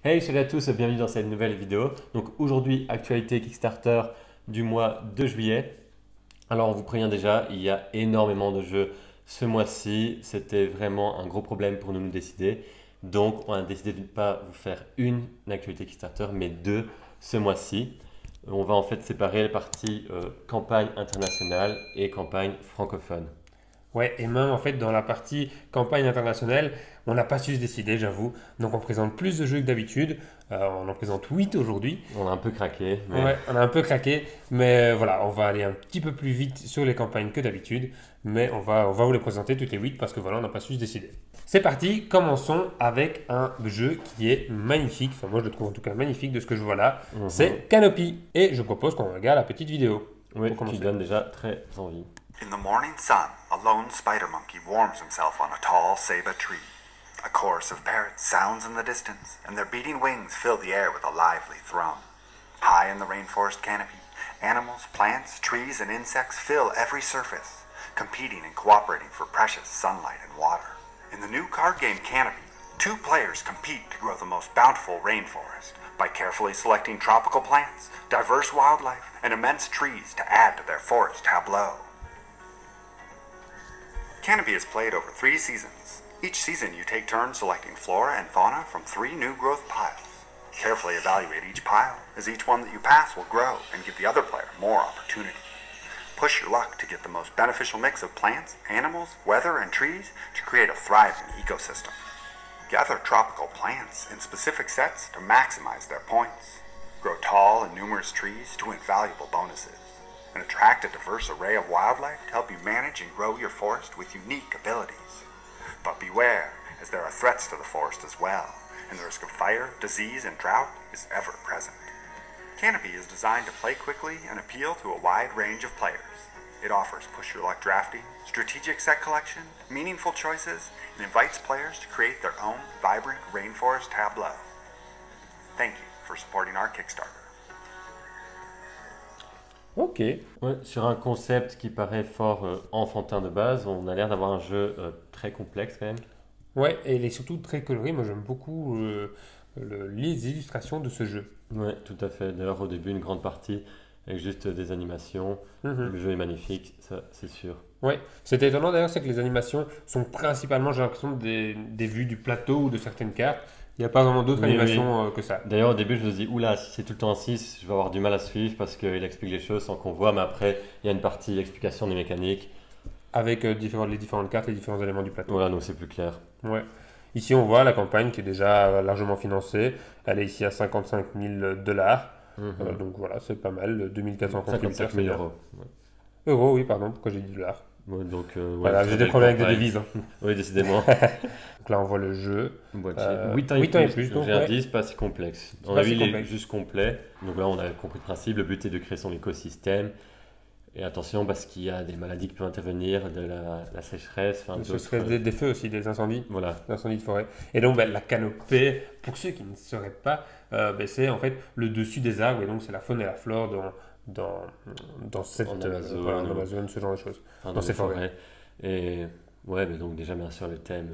Hey, salut à tous, bienvenue dans cette nouvelle vidéo. Donc aujourd'hui, actualité Kickstarter du mois de juillet. Alors on vous prévient déjà, il y a énormément de jeux ce mois-ci. C'était vraiment un gros problème pour nous de décider. Donc on a décidé de ne pas vous faire une actualité Kickstarter, mais deux ce mois-ci. On va en fait séparer les parties campagne internationale et campagne francophone. Ouais, et même en fait dans la partie campagne internationale, on n'a pas su se décider, j'avoue. Donc on présente plus de jeux que d'habitude. On en présente 8 aujourd'hui. On a un peu craqué, mais Ouais, on a un peu craqué, mais voilà, on va aller un petit peu plus vite sur les campagnes que d'habitude. Mais on va vous les présenter toutes les 8 parce que voilà, on n'a pas su se décider. C'est parti, commençons avec un jeu qui est magnifique. Enfin, moi je le trouve en tout cas magnifique de ce que je vois là. C'est Canopy. Et je propose qu'on regarde la petite vidéo oui, pour qui commencer. donne déjà très envie. In the morning sun, a lone spider monkey warms himself on a tall ceiba tree. A chorus of parrots sounds in the distance, and their beating wings fill the air with a lively thrum. High in the rainforest canopy, animals, plants, trees, and insects fill every surface, competing and cooperating for precious sunlight and water. In the new card game Canopy, two players compete to grow the most bountiful rainforest by carefully selecting tropical plants, diverse wildlife, and immense trees to add to their forest tableau. Canopy is played over 3 seasons. Each season you take turns selecting flora and fauna from 3 new growth piles. Carefully evaluate each pile, as each one that you pass will grow and give the other player more opportunity. Push your luck to get the most beneficial mix of plants, animals, weather, and trees to create a thriving ecosystem. Gather tropical plants in specific sets to maximize their points. Grow tall and numerous trees to win valuable bonuses. And attract a diverse array of wildlife to help you manage and grow your forest with unique abilities. But beware, as there are threats to the forest as well, and the risk of fire, disease, and drought is ever present. Canopy is designed to play quickly and appeal to a wide range of players. It offers push-your-luck drafting, strategic set collection, meaningful choices, and invites players to create their own vibrant rainforest tableau. Thank you for supporting our Kickstarter. Ok. Ouais, sur un concept qui paraît fort enfantin de base, on a l'air d'avoir un jeu très complexe quand même. Ouais, et il est surtout très coloré. Moi, j'aime beaucoup les illustrations de ce jeu. Ouais, tout à fait. D'ailleurs, au début, une grande partie avec juste des animations. Le jeu est magnifique, ça c'est sûr. Ouais, c'était étonnant d'ailleurs, c'est que les animations sont principalement, j'ai l'impression, des vues du plateau ou de certaines cartes. Il n'y a pas vraiment d'autres Oui, animations que ça. D'ailleurs, au début, je me dis, oula, si c'est tout le temps en 6, je vais avoir du mal à suivre parce qu'il explique les choses sans qu'on voit. Mais après, il y a une partie explication des mécaniques. Avec les différentes cartes, les différents éléments du plateau. Voilà, donc c'est plus clair. Ouais. Ici, on voit la campagne qui est déjà largement financée. Elle est ici à 55 000 dollars. Donc voilà, c'est pas mal. 2400 contributeurs. 55 000 euros. Ouais. Euros, oui, pardon. Pourquoi j'ai dit dollars? Ouais, donc, ouais, Voilà, très j'ai des belle problèmes avec des campagne. devises, hein. Oui, décidément. Donc là, on voit le jeu. Boîtier. 8 8 ans ans et plus, donc donc j'ai un ouais. 10, pas si complexe. On pas a vu, si il est complexe. juste complet. Donc là, on a compris le principe. Le but est de créer son écosystème. Et attention, parce qu'il y a des maladies qui peuvent intervenir, de la sécheresse, enfin, Ce d'autres. serait des feux aussi, des incendies. Voilà. Des incendies de forêt. Et donc, la canopée, pour ceux qui ne sauraient pas, c'est en fait le dessus des arbres. Et donc, c'est la faune et la flore dans cette En Amazone, voilà, en Amazone, ce genre de choses. Enfin, Dans les ces forêts. Et ouais, mais donc déjà, bien sûr, le thème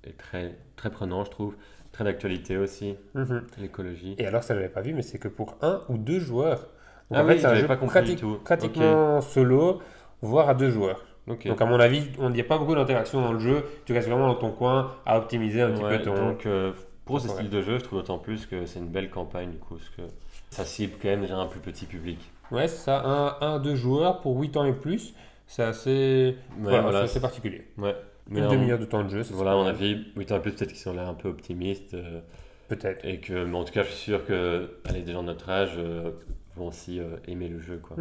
est très, très prenant, je trouve. Très d'actualité aussi, Mhm. l'écologie. Et alors, ça, je l'avais pas vu, mais c'est que pour un ou deux joueurs. Donc, Ah en oui, fait, c'est un j'avais jeu pas compris du tout. pratiquement solo, voire à deux joueurs. Ok. Donc, à mon avis, on n'y a pas beaucoup d'interaction dans le jeu. Tu restes vraiment dans ton coin à optimiser un petit Ouais, peu ton. donc pour ce Ouais. style de jeu, je trouve d'autant plus que c'est une belle campagne du coup, parce que ça cible quand même déjà un plus petit public. Ouais, c'est ça, un, deux joueurs pour 8 ans et plus. C'est assez, Voilà, c'est assez particulier. Ouais. Mais Une demi-heure de temps de jeu, c'est voilà, à mon pas mal. avis, 8 ans et plus, peut-être qu'ils sont là un peu optimistes. Peut-être. Mais en tout cas, je suis sûr que allez, des gens de notre âge vont aussi aimer le jeu, quoi.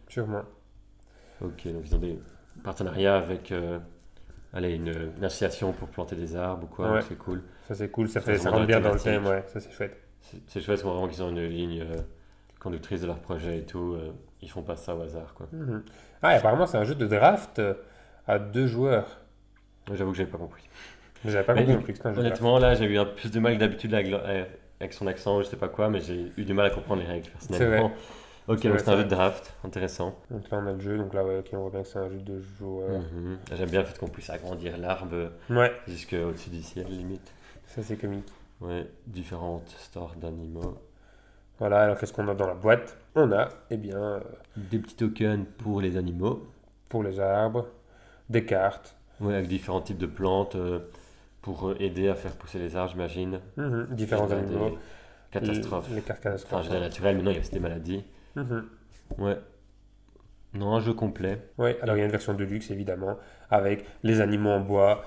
Sûrement. Ok, donc ils ont des partenariats avec allez, une association pour planter des arbres ou quoi, Ouais. donc c'est cool. Ça, c'est cool. Ça, Ça fait, ça rentre rentre bien dans dans la le thème, thématique. ouais. Ça, c'est chouette. C'est chouette vraiment qu'ils ont une ligne conductrice de leur projet et tout. Ils font pas ça au hasard, quoi. Ah, et apparemment, c'est un jeu de draft à deux joueurs. J'avoue que j'avais pas compris. Mais j'avais pas Mais compris non plus que c'était un jeu de draft. honnêtement, là, j'ai eu un peu plus de mal que d'habitude avec son accent, je sais pas quoi, mais j'ai eu du mal à comprendre les règles personnellement. Ok, C'est donc vrai, c'est un c'est jeu de draft, intéressant. Donc là, on a le jeu. Donc là, ouais, ok, on voit bien que c'est un jeu de joueurs. J'aime bien le fait qu'on puisse agrandir l'arbre Ouais, jusqu'au-dessus du ciel, limite. ça, c'est comique. Ouais, différentes stores d'animaux. Voilà, alors qu'est-ce qu'on a dans la boîte? On a, eh bien, Des petits tokens pour les animaux. pour les arbres, des cartes, Ouais, avec différents types de plantes pour aider à faire pousser les arbres, j'imagine. différents Il y a animaux, des catastrophes. les cartes Enfin, catastrophes. je dirais naturelles, mais non, il y a aussi des maladies. Mhm. Ouais. Non, un jeu complet. Ouais, alors il y a une version de luxe évidemment, avec les animaux en bois.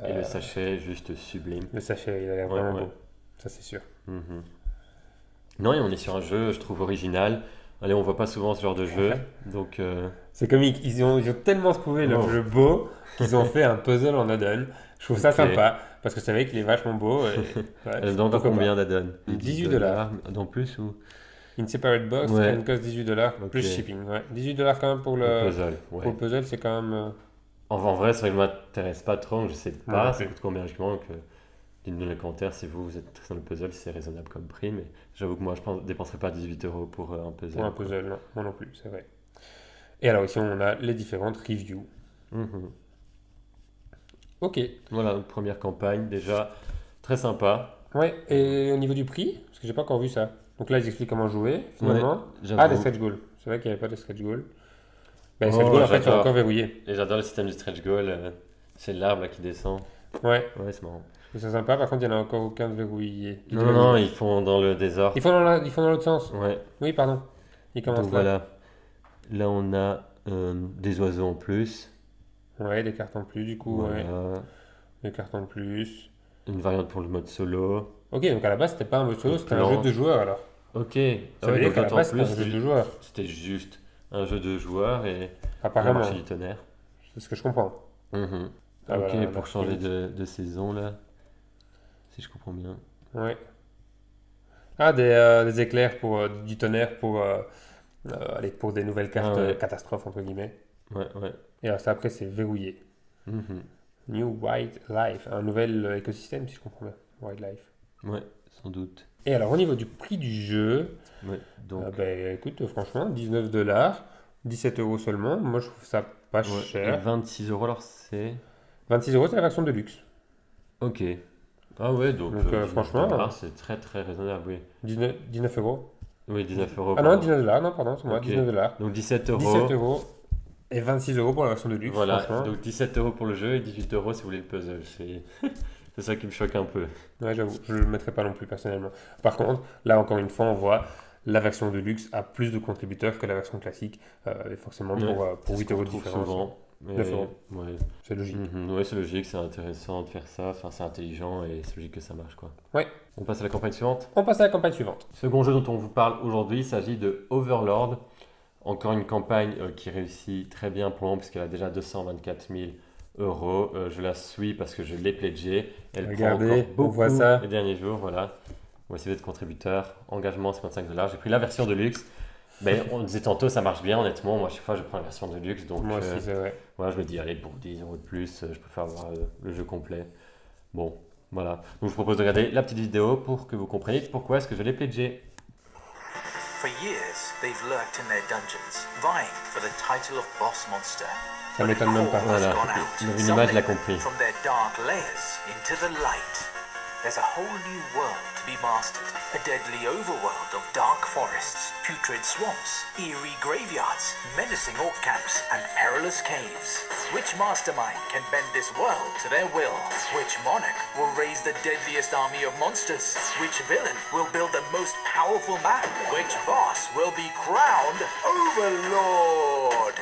Et le sachet, juste sublime. Le sachet, il a l'air Ouais, vraiment ouais. beau, ça c'est sûr. Mhm. Non, et on est sur un jeu, je trouve, original. Allez, on voit pas souvent ce genre de jeu. Donc, C'est comique, ils ont tellement trouvé le Oh. jeu beau qu'ils ont fait un puzzle en add-on. Je trouve ça Ok. sympa, parce que c'est vrai qu'il est vachement beau. Et, ouais, elle donne pourquoi combien d'add-on? $18. Non plus ou pas. In separate box, Ouais. and cost $18, plus Ok. shipping. Ouais. $18 quand même pour le le puzzle? Ouais. pour le puzzle, c'est quand même... En vrai, c'est vrai que je m'intéresse pas trop, donc je sais Moi non pas, ça plus. coûte combien logiquement. Donc, dites-nous dans les commentaires si vous êtes très dans le puzzle, si c'est raisonnable comme prix. Mais j'avoue que moi, je ne dépenserai pas 18 € pour un puzzle. Pour un puzzle, non, moi non plus, c'est vrai. Et alors ici, on a les différentes reviews. Mhm. Ok. Voilà, donc première campagne, déjà très sympa. Ouais, et au niveau du prix, parce que j'ai pas encore vu ça. Donc là, ils expliquent comment jouer, finalement. Ouais, j'avoue. Ah, des stretch goals. C'est vrai qu'il n'y avait pas de stretch goals. Ben, les Oh, stretch goals, en fait, sont j'adore. encore verrouillés. Et j'adore le système du stretch goal. C'est l'arbre là qui descend. Ouais, Ouais, c'est marrant. c'est sympa. Par contre, il n'y en a encore aucun de verrouillé. Non, non, ils font dans le désordre. Ils font dans l'autre sens. Ouais, Oui, pardon. Ils commencent donc là. voilà. Là, on a des oiseaux en plus. Ouais, des cartes en plus, du coup. Ouais. Voilà. Des cartes en plus. Une variante pour le mode solo. Ok, donc à la base, c'était pas un jeu solo, Des c'était un jeu plantes. de joueurs alors. Ok. Ça Ah veut ouais, dire donc qu'à la d'autant base, c'était un plus, jeu de joueurs. c'était juste un jeu de joueurs et la Apparemment. marché du tonnerre. C'est ce que je comprends. Mhm. Ah, Ok, voilà, pour la changer chronique. de saison là. Si je comprends bien. Ouais. Ah, des éclairs pour du tonnerre pour, allez, pour des nouvelles cartes Ah ouais. catastrophes, entre guillemets. Ouais, ouais. Et alors ça, après, c'est verrouillé. Mhm. New Wildlife, un nouvel écosystème, si je comprends bien. Wildlife. Ouais, sans doute. Et alors, au niveau du prix du jeu, Ouais, donc. ben, écoute, franchement, $19, 17 € seulement. Moi, je trouve ça pas Ouais, et cher. 26 € alors c'est. 26 €, c'est la version de luxe. Ok. Ah ouais, donc, Donc, 19 franchement, dollars, c'est très très raisonnable, oui. 19 euros. Oui, 19 €. Ah non, pardon. $19, non, pardon, c'est moi, Ok. $19. Donc 17 €. 17 € et 26 € pour la version de luxe, Voilà, franchement. donc 17 € pour le jeu et 18 € si vous voulez le puzzle. C'est c'est ça qui me choque un peu. Ouais, j'avoue, je ne le mettrai pas non plus personnellement. Par contre, là encore une fois, on voit la version de luxe a plus de contributeurs que la version classique. Et forcément, pour C'est 8 ce qu'on € de retrouve différence, souvent. Mais, 9 €. Ouais. C'est logique. Ouais, c'est logique, c'est intéressant de faire ça. Enfin, c'est intelligent et c'est logique que ça marche, quoi. Ouais. On passe à la campagne suivante. On passe à la campagne suivante. Second jeu dont on vous parle aujourd'hui, il s'agit de Overlord. Encore une campagne qui réussit très bien pour moi puisqu'elle a déjà 224 000 €. Je la suis parce que je l'ai pledgé. Elle Regardez, prend encore on beaucoup voit ça. les derniers jours. Voilà. On va essayer d'être contributeur. Engagement 55 $. J'ai pris la version de luxe. Ben, on disait tantôt, ça marche bien, honnêtement. Moi, à chaque fois, je prends la version de luxe. Donc, Moi aussi, c'est vrai. voilà, je me dis, allez, pour 10 € de plus, je préfère avoir le jeu complet. Bon, voilà. Donc, je vous propose de regarder la petite vidéo pour que vous compreniez pourquoi est-ce que je l'ai pledgé. For years, they've lurked in their dungeons, vying for the title of boss monster. Ça m'étonne même pas. Voilà. Gone out, Dans une image, l'a summoning compris. from their dark layers into the light. There's a whole new world to be mastered. A deadly overworld of dark forests, putrid swamps, eerie graveyards, menacing orc camps, and perilous caves. Which mastermind can bend this world to their will? Which monarch will raise the deadliest army of monsters? Which villain will build the most powerful map? Which boss will be crowned Overlord?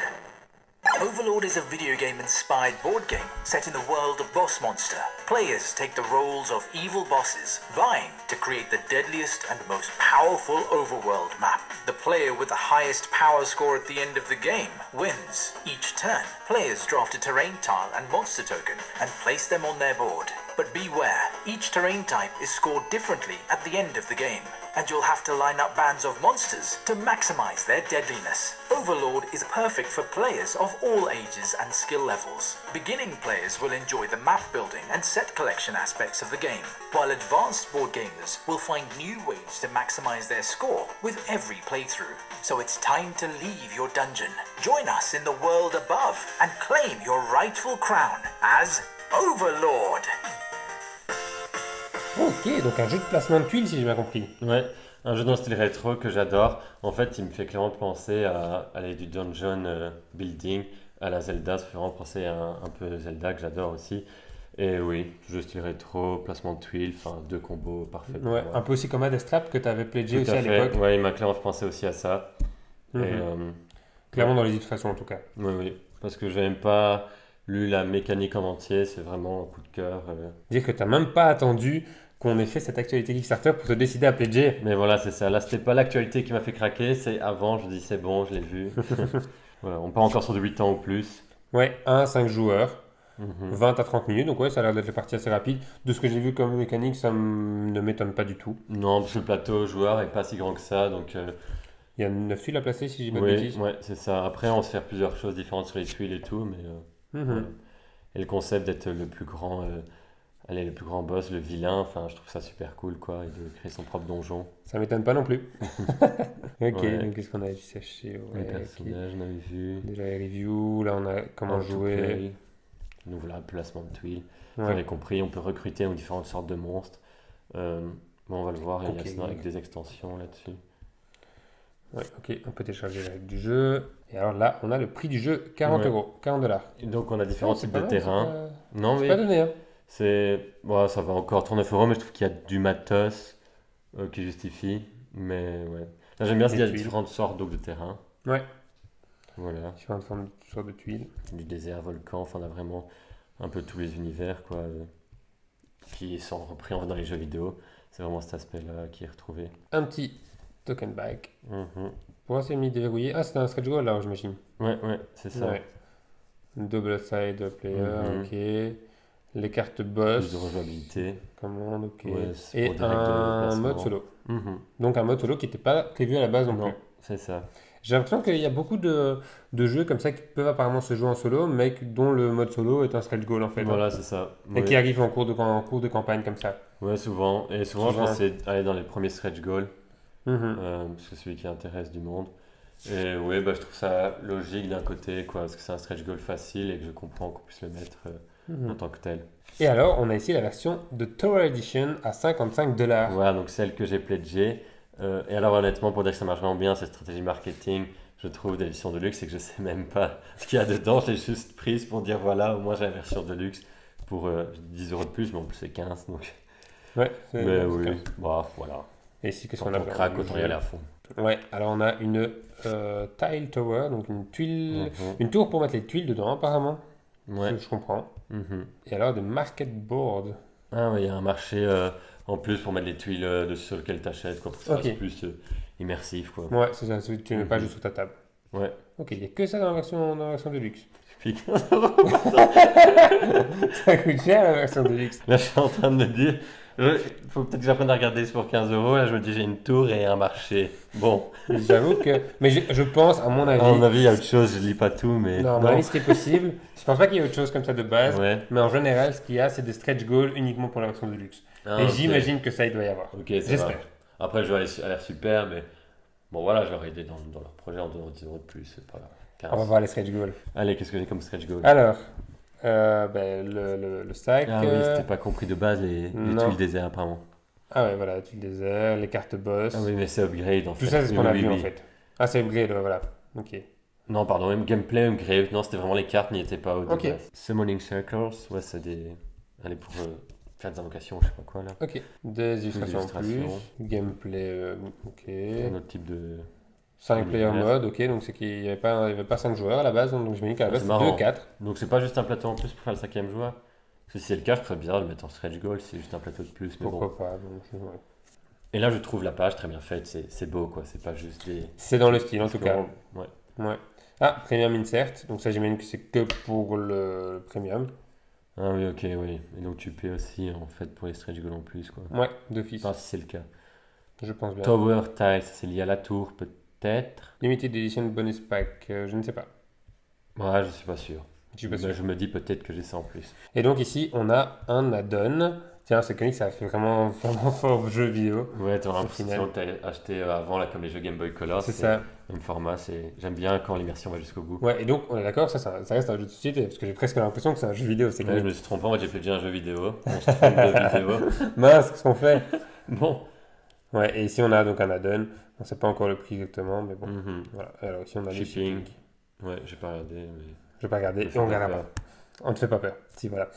Overlord is a video game-inspired board game set in the world of Boss Monster. Players take the roles of evil bosses, vying to create the deadliest and most powerful overworld map. The player with the highest power score at the end of the game wins. Each turn, players draft a terrain tile and monster token and place them on their board. But beware, each terrain type is scored differently at the end of the game, and you'll have to line up bands of monsters to maximize their deadliness. Overlord is perfect for players of all ages and skill levels. Beginning players will enjoy the map building and set collection aspects of the game, while advanced board gamers will find new ways to maximize their score with every playthrough. So it's time to leave your dungeon, join us in the world above, and claim your rightful crown as Overlord. Ok, donc un jeu de placement de tuiles si j'ai bien compris. Ouais, un jeu dans le style rétro que j'adore. En fait, il me fait clairement penser à aller du dungeon building à la Zelda. Ça fait vraiment penser à un peu Zelda que j'adore aussi. Et oui, jeu style rétro, placement de tuiles, enfin deux combos parfaits pour Ouais, moi. un peu aussi comme Hades Trap que tu avais pledgé Tout aussi à à fait. l'époque. Ouais, il m'a clairement fait penser aussi à ça. Mhm. Et, Clairement dans les illustrations en tout cas. oui, oui, parce que j'ai même pas lu la mécanique en entier. C'est vraiment un coup de cœur. Dire que tu n'as même pas attendu qu'on ait fait cette actualité Kickstarter pour te décider à pledger. Mais voilà, c'est ça. Là, c'était pas l'actualité qui m'a fait craquer. C'est avant, je dis c'est bon, je l'ai vu. Voilà, on part encore sur du 8 ans ou plus. Ouais, 1 à 5 joueurs, Mhm. 20 à 30 minutes, donc ouais, ça a l'air d'être les parties assez rapides. De ce que j'ai vu comme mécanique, ne m'étonne pas du tout. Non, parce que le plateau joueur est pas si grand que ça, donc Il y a 9 tuiles à placer si j'ai pas de oui, bêtises. ouais, c'est ça. Après, on se fait plusieurs choses différentes sur les tuiles et tout, mais Mhm. voilà. Et le concept d'être le plus grand, allez, le plus grand boss, le vilain, enfin, je trouve ça super cool, quoi, et de créer son propre donjon. Ça m'étonne pas non plus. Ok, Ouais. donc qu'est-ce qu'on a vu sécher Les ouais, ok. personnages, on avait vu. Déjà les reviews, là on a comment How to jouer. play. Donc voilà, placement de tuiles. Vous Ouais. avez compris, on peut recruter différentes sortes de monstres. Bon, on va le voir, il y a Ok. ça avec des extensions là-dessus. Ouais, ok, on peut télécharger les règles du jeu. Et alors là, on a le prix du jeu, 40 Ouais. €, 40 $. Et donc, on a différents types de C'est terrains. Non, C'est oui. pas donné, hein. C'est. Bon, ça va encore 39 euros, mais je trouve qu'il y a du matos qui justifie. Mais ouais. Là, j'aime bien qu'il y a Des tuiles. différentes sortes donc, de terrain. Ouais. Voilà. Différentes formes sortes de tuiles. Du désert, volcan, enfin, on a vraiment un peu tous les univers quoi, qui sont repris en fait, dans les jeux vidéo. C'est vraiment cet aspect-là qui est retrouvé. Un petit token back. Mhm. Pour essayer de m'y déverrouiller. Ah, c'était un stretch goal là, j'imagine. Ouais, ouais, c'est ça. Ouais. Double side player, Mhm. ok. Les cartes Plus boss. de rejouabilité. Commande, ok. Ouais, c'est Et pour des règles de un placement. mode solo. Mhm. Donc un mode solo qui n'était pas prévu à la base non Non, plus. c'est ça. J'ai l'impression qu'il y a beaucoup de jeux comme ça qui peuvent apparemment se jouer en solo, mais dont le mode solo est un stretch goal en fait. Voilà, c'est ça. Et Ouais. qui arrive en cours de campagne comme ça. Ouais, souvent. Et souvent, je Souvent. pense que c'est aller dans les premiers stretch goals, Mhm. parce que c'est celui qui intéresse du monde. Et ouais, bah, je trouve ça logique d'un côté, quoi, parce que c'est un stretch goal facile et que je comprends qu'on puisse le mettre Mhm. en tant que tel. Et alors, on a ici la version de Tower Edition à 55 $. Voilà, donc celle que j'ai pledgée. Et alors, honnêtement, pour dire que ça marche vraiment bien, cette stratégie marketing, je trouve, des éditions de luxe, c'est que je sais même pas ce qu'il y a dedans. Je l'ai juste prise pour dire, voilà, au moins j'ai la version de luxe pour 10 euros de plus, mais en plus c'est 15. Donc... Ouais, Mais c'est oui, clair. bah voilà. Et ici, qu'est-ce Quand qu'on a on craque, autant y aller à fond. Ouais, alors on a une tile tower, donc une tuile, une tour pour mettre les tuiles dedans apparemment. Ouais. Je comprends. Mhm. Et alors des market boards. Ah oui, il y a un marché en plus pour mettre les tuiles sur lesquelles tu achètes, quoi, pour que ça Ok. fasse plus immersif, quoi. Ouais, c'est ça, tu ne mets pas Mhm. juste sur ta table. Ouais. Ok, il n'y a que ça dans la version de luxe. Puis, Ça coûte cher la version de luxe. là, je suis en train de me dire, il faut peut-être que j'apprenne à regarder pour 15 euros. Là, je me dis, j'ai une tour et un marché. Bon, J'avoue que. Mais je pense, à mon à avis. mon avis, il y a autre chose, je lis pas tout, mais. Non, à mon avis, ce qui est possible. Je pense pas qu'il y ait autre chose comme ça de base. Ouais. Mais en général, ce qu'il y a, c'est des stretch goals uniquement pour la version de luxe. Ah, Et ok. j'imagine que ça, il doit y avoir. Ok, ça J'espère. va. Après, le jeu a l'air super, mais bon, voilà, je leur ai aidé dans leur projet en donnant 10 euros de plus, c'est pas 15. On va voir les stretch goals. Allez, qu'est-ce que j'ai comme stretch goal? Alors, ben, le sac. Ah oui, c'était pas compris de base, les Non. tuiles désert, apparemment. Ah ouais, voilà, tuiles désert, les cartes boss. Ah oui, mais c'est upgrade en Tout fait. ça, c'est ce qu'on Oui, a oui, vu en oui. fait. Ah, c'est upgrade, ouais, voilà. Ok. Non, pardon, même gameplay, upgrade. Non, c'était vraiment les cartes n'y étaient pas au Ok. base. Summoning Circles, ouais, c'est des. Allez, pour faire des invocations, je sais pas quoi là. Ok. Des illustrations en plus. illustrations. Gameplay, ok. Un autre type de. 5 player univers. mode, ok. Donc c'est qu'il n'y avait pas 5 joueurs à la base. Donc je me dis qu'à la Ah, base, c'est c'est marrant. 2, 4. Donc c'est pas juste un plateau en plus pour faire le 5e joueur. Parce que si c'est le cas, je ferais bizarre de le mettre en stretch goal si c'est juste un plateau de plus. Mais bon. Pourquoi pas donc, ouais. Et là, je trouve la page très bien faite, c'est beau quoi, c'est pas juste des. C'est dans le style en tout cas. Ouais. Ouais. Ah, Premium Insert. Donc ça, j'imagine que c'est que pour le Premium. Ah oui, ok, oui. Et donc tu paies aussi en fait pour les stretch goals en plus quoi. Ouais, d'office. Enfin, si c'est le cas. Je pense bien. Tower Tiles, c'est lié à la tour peut-être. Limited Edition Bonus Pack, je ne sais pas. Ouais, je suis pas sûr. Je suis pas Ben, sûr. je me dis peut-être que j'ai ça en plus. Et donc ici, on a un add-on Tiens, c'est connu que ça a fait vraiment, vraiment fort jeu vidéo. Ouais, t'as Au l'impression que t'as acheté avant, là, comme les jeux Game Boy Color. C'est ça. Même format, j'aime bien quand l'immersion va jusqu'au bout. Ouais, et donc, on est d'accord, ça reste un jeu de société, parce que j'ai presque l'impression que c'est un jeu vidéo. C'est Ouais, je connu. me suis trompé, moi j'ai fait bien un jeu vidéo. On se trompe de vidéo. Mince, qu'est-ce qu'on fait? Bon. Ouais, et ici, on a donc un add-on. On ne sait pas encore le prix exactement, mais bon. Mhm. Voilà. Alors ici, on a le Shipping. shipping. Ouais, j'ai pas regardé, mais. Je vais pas regarder, Me et fais on pas regardera peur. pas. On ne te fait pas peur. Si, voilà.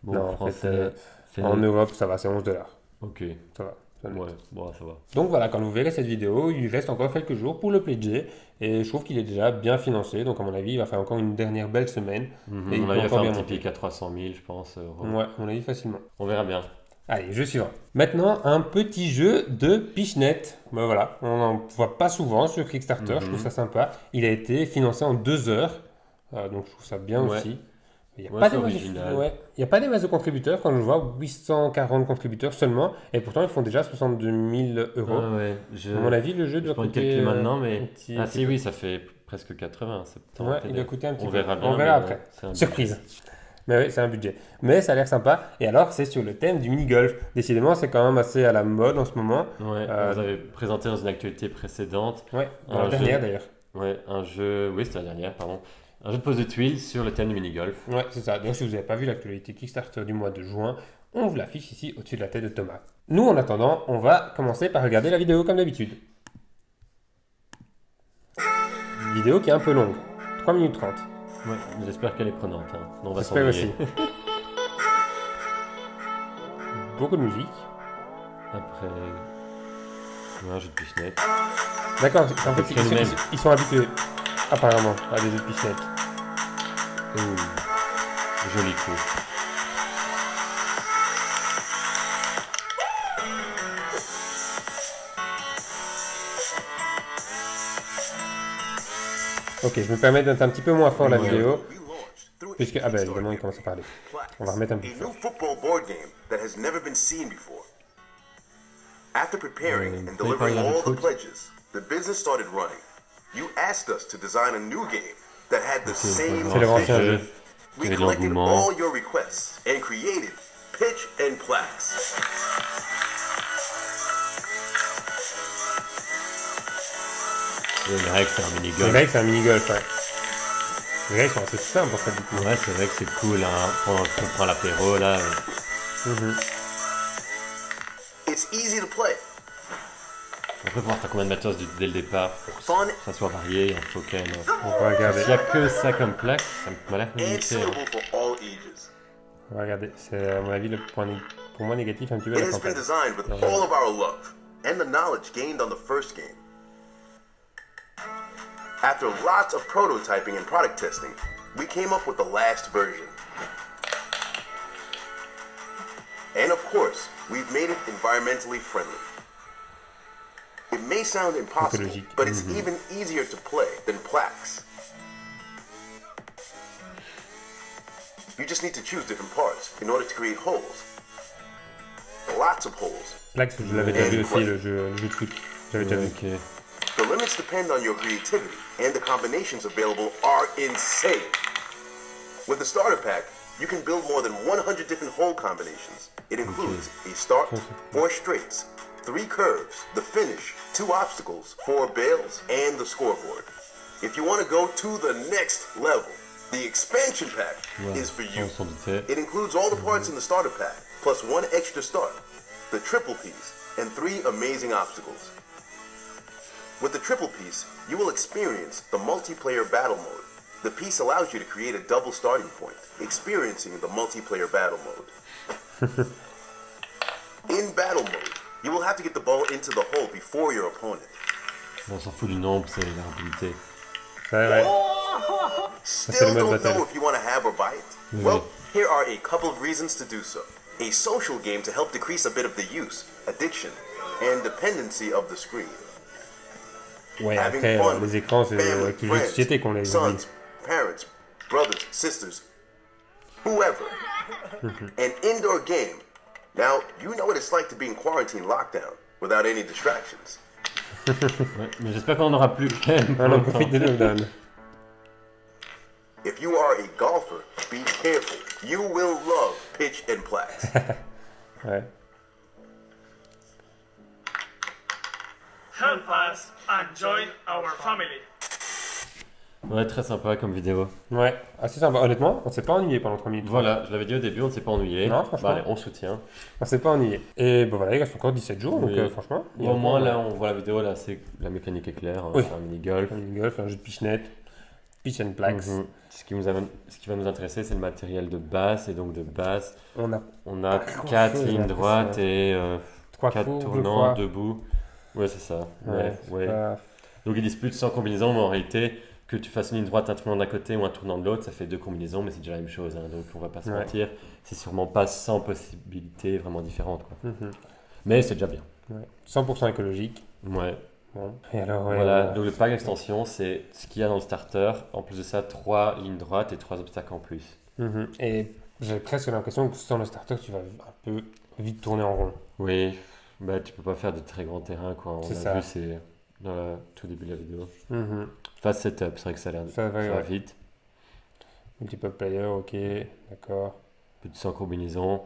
Bon, Non, en français. fait, c'est- En Europe, ça va, c'est 11 $. Ok. Ça va. Ça va. Ouais, bon, ça va. Donc voilà, quand vous verrez cette vidéo, il reste encore quelques jours pour le pledger et je trouve qu'il est déjà bien financé. Donc à mon avis, il va faire encore une dernière belle semaine. Mhm. Et il On peut a fait encore un bien petit monter. pic à 300 000, je pense. euros. Ouais, à mon avis, facilement. On verra bien. Allez, jeu suivant. Maintenant, un petit jeu de Pichnet. Ben voilà, on n'en voit pas souvent sur Kickstarter, je trouve ça sympa. Il a été financé en 2 heures, donc je trouve ça bien Ouais. aussi. Il n'y a, Ouais, pas c'est des masses original. ouais. Il y a pas des masses de contributeurs, quand je vois 840 contributeurs seulement, et pourtant ils font déjà 62 000 euros. Ah ouais, À mon avis, le jeu je doit peux le coûter... calculer maintenant, un mais. petit- Ah si, oui, ça fait presque 80, 70. Ouais, il doit coûter un petit On peu. verra bien. On verra mais après. bon, c'est un Surprise. Mais oui, c'est un budget. Mais ça a l'air sympa. Et alors, c'est sur le thème du mini-golf. Décidément, c'est quand même assez à la mode en ce moment. Ouais, vous avez présenté dans une actualité précédente. Ouais, dans Un la dernière jeu. d'ailleurs. Ouais, un jeu. Oui, c'était la dernière, pardon. Un jeu de pose de tuiles sur le thème du mini-golf. Ouais, c'est ça. D'ailleurs, si vous n'avez pas vu l'actualité Kickstarter du mois de juin, on vous l'affiche ici au-dessus de la tête de Thomas. Nous, en attendant, on va commencer par regarder la vidéo comme d'habitude. Une vidéo qui est un peu longue. 3 minutes 30. Ouais, j'espère qu'elle est prenante. Hein. Non, on va J'espère s'ennuyer. aussi. Beaucoup de musique. Après. Ouais, un jeu de pichenette. D'accord, en fait, Phénomène. ils sont habitués, apparemment, à des jeux de pichenettes. Joli coup. Ok, je me permets d'être un petit peu moins fort la Ouais. vidéo, We launched through puisque... Ah ben évidemment, il commence à parler. On va remettre un peu a plus new fort. football board game that has never been seen before. After preparing and play delivering par all the foot. pledges, the business started running. You asked us to design a new game that had the same C'est leur ancien vision. jeu. We Il y avait de collected l'engouement. all your requests and created Pitch and Plaques. Et les règles, c'est un C'est mini-golf. vrai que c'est un mini-golf, ouais. Les règles sont assez simples en fait du coup. Ouais, c'est vrai que c'est cool hein, pendant qu'on prend l'apéro là. It's easy to play, Après, voir t'as combien de matos dès le départ pour fun, que ça soit varié. Il faut quand même. On va regarder. S'il n'y a que ça comme plaque, ça m'a l'air and limité. Hein. suitable for all ages. On va regarder. C'est à mon avis le point pour moi négatif un petit peu It la has been campagne. designed with all of our love and the knowledge gained on the first game. After lots of prototyping and product testing, we came up with the last version. And of course, we've made it environmentally friendly. It may sound impossible, Écologique. but it's even easier to play than Plaques. You just need to choose different parts in order to create holes. Lots of holes. Plaques, je l'avais déjà vu aussi, le jeu de foot. J'avais déjà vu. Ok. The limits depend on your creativity, and the combinations available are insane. With the starter pack, you can build more than 100 different hole combinations. It includes a start, 4 straights, 3 curves, the finish, 2 obstacles, 4 bails, and the scoreboard. If you want to go to the next level, the expansion pack is for you. On s'en doutait. It includes all the parts in the starter pack, plus 1 extra start, the triple piece, and 3 amazing obstacles. With the triple piece, you will experience the multiplayer battle mode. The piece allows you to create a double starting point, experiencing the multiplayer battle mode. In battle mode, you will have to get the ball into the hole before your opponent. On s'en fout du nombre, c'est la rapidité. C'est vrai. Still le mode don't bataille. know if you want to have or buy it? Well, here are a couple of reasons to do so. A social game to help decrease a bit of the use, addiction, and dependency of the screen. Ouais, Having après, fun, les écrans, c'est family, avec les jeux de société qu'on les oublie. sons, parents, brothers, sisters, whoever. An indoor game. Now, you know what it's like to be in quarantine lockdown without any distractions. Ouais, mais j'espère qu'on en aura plus quand même. On en profite des lockdowns. If you are a golfer, be careful. You will love Pitch and Plaques. Ouais. Help us and join our family. Ouais, très sympa comme vidéo. Ouais, assez sympa. Honnêtement, on s'est pas ennuyé pendant 3 minutes. Voilà, je l'avais dit au début, on ne s'est pas ennuyé. Non, franchement. Bah, allez, on soutient. On s'est pas ennuyé. Et bon voilà, il reste encore 17 jours, donc Oui. franchement. il y a Au moins, encore, là, on voit la vidéo, là, c'est la mécanique est claire. Hein, Oui. c'est un mini-golf. un mini-golf, un jeu de pichenette, pitch and plax. Mhm. Ce qui va nous intéresser, c'est le matériel de base. Et donc, de base, On a on a Pas grand 4 chose, j'ai lignes droites l'impression. et 3 4 cours, je tournants crois. debout. Ouais, c'est ça. Ouais, Ouais, c'est ouais. pas- Donc, ils disent plus de 100 combinaisons, mais en réalité, que tu fasses une ligne droite, un tournant d'un côté ou un tournant de l'autre, ça fait 2 combinaisons, mais c'est déjà la même chose. Hein, donc, on va pas se Ouais. mentir. C'est sûrement pas 100 possibilités vraiment différentes. Quoi. Mhm. Mais c'est déjà bien. Ouais. 100% écologique. Ouais. Bon. Et alors, ouais, Voilà, on a- donc le pack extension, c'est ce qu'il y a dans le starter. En plus de ça, 3 lignes droites et 3 obstacles en plus. Mhm. Et j'ai presque l'impression que sans le starter, tu vas un peu vite tourner en rond. Oui, bah tu peux pas faire de très grands terrains quoi. On C'est a ça. vu, c'est dans le tout début de la vidéo. Mhm. Fast setup, c'est vrai que ça a l'air Ça va, ça va ouais. vite. Multiple player, ok, d'accord. Plus de 100 combinaisons.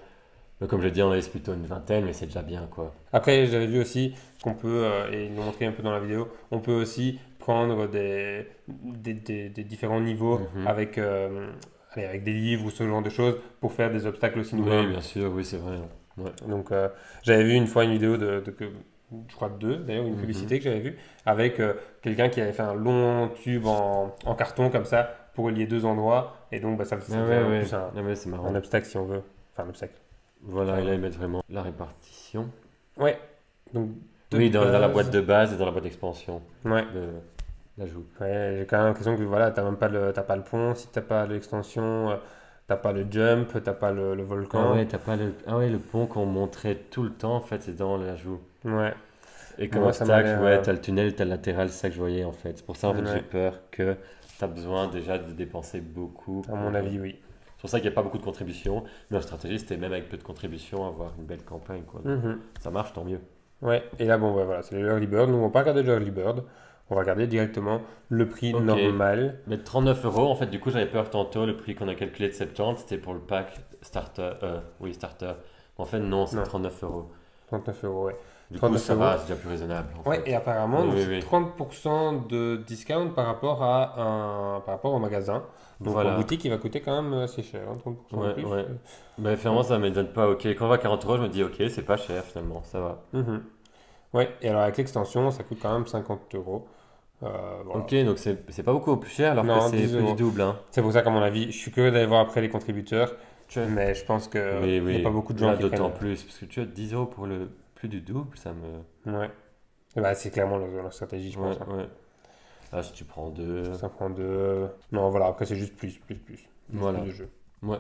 Mais comme je dis, on a laisse plutôt une vingtaine, mais c'est déjà bien quoi. Après, j'avais vu aussi qu'on peut, et ils l'ont montré un peu dans la vidéo, on peut aussi prendre des différents niveaux Mhm. avec, allez, avec des livres ou ce genre de choses pour faire des obstacles aussi Oui, nouveaux. bien sûr, oui, c'est vrai. Ouais. Donc, j'avais vu une fois une vidéo je crois deux, d'ailleurs, une Mhm. publicité que j'avais vue, avec quelqu'un qui avait fait un long tube en carton comme ça pour relier 2 endroits. Et donc, bah, ça faisait Ah ouais, en ouais. plus Ah ouais, c'est marrant. un obstacle si on veut. Enfin, un obstacle. Voilà, et là ils mettent vraiment la répartition. Ouais. Donc, de Oui, dans la base- boîte de base et dans la boîte d'expansion Ouais. de l'ajout. Ouais, j'ai quand même l'impression que voilà, t'as pas le pont, si t'as pas l'extension, t'as pas le jump, t'as pas le volcan. Ah ouais, t'as pas le... Ah ouais, le pont qu'on montrait tout le temps, en fait, c'est dans l'ajout. Ouais. Et comme Moi, ça m'a obstacle, l'air, ouais, t'as le tunnel, t'as le latéral, c'est ça que je voyais, en fait. C'est pour ça, en fait, Ouais. j'ai peur que t'as besoin déjà de dépenser beaucoup. À mon avis, oui. C'est pour ça qu'il n'y a pas beaucoup de contributions. Mais en stratégie, c'était même avec peu de contributions, avoir une belle campagne, quoi. Donc, Mhm. ça marche, tant mieux. Ouais, et là, bon, ouais, voilà, c'est le Early Bird. Nous, on va pas regarder le Early Bird. On va regarder directement le prix Ok. normal. Mais 39 euros, en fait, du coup, j'avais peur tantôt, le prix qu'on a calculé de 70, c'était pour le pack starter. Oui, starter. En fait, non, c'est Non. 39 euros. 39 euros, ouais. Du coup, 39 ça va, euros. c'est déjà plus raisonnable. En Ouais, fait. et apparemment, Oui, donc, oui, c'est oui. 30% de discount par rapport par rapport au magasin. Donc, Voilà. en boutique, il va coûter quand même assez cher, hein, 30% de Ouais, plus. ouais. Mais finalement, ça ne m'étonne pas. Ok, quand on va à 40 euros, je me dis, ok, c'est pas cher finalement, ça va. Mhm. Ouais, et alors avec l'extension, ça coûte quand même 50 euros. Voilà. Ok, donc c'est pas beaucoup plus cher alors Non, que c'est 10 plus euros. du double. Hein. C'est pour ça qu'à mon avis, je suis curieux d'aller voir après les contributeurs, Tu as- mais je pense que oui, il n'y oui. a pas beaucoup de gens Là, qui d'autant prennent. plus, parce que tu as 10 euros pour le plus du double, ça me. Ouais. Et bah, c'est clairement leur stratégie, je Ouais, pense. hein. ouais. Ah, si tu prends deux. Ça prend deux. Non, voilà, après c'est juste plus. Juste Voilà. plus de jeu. Ouais.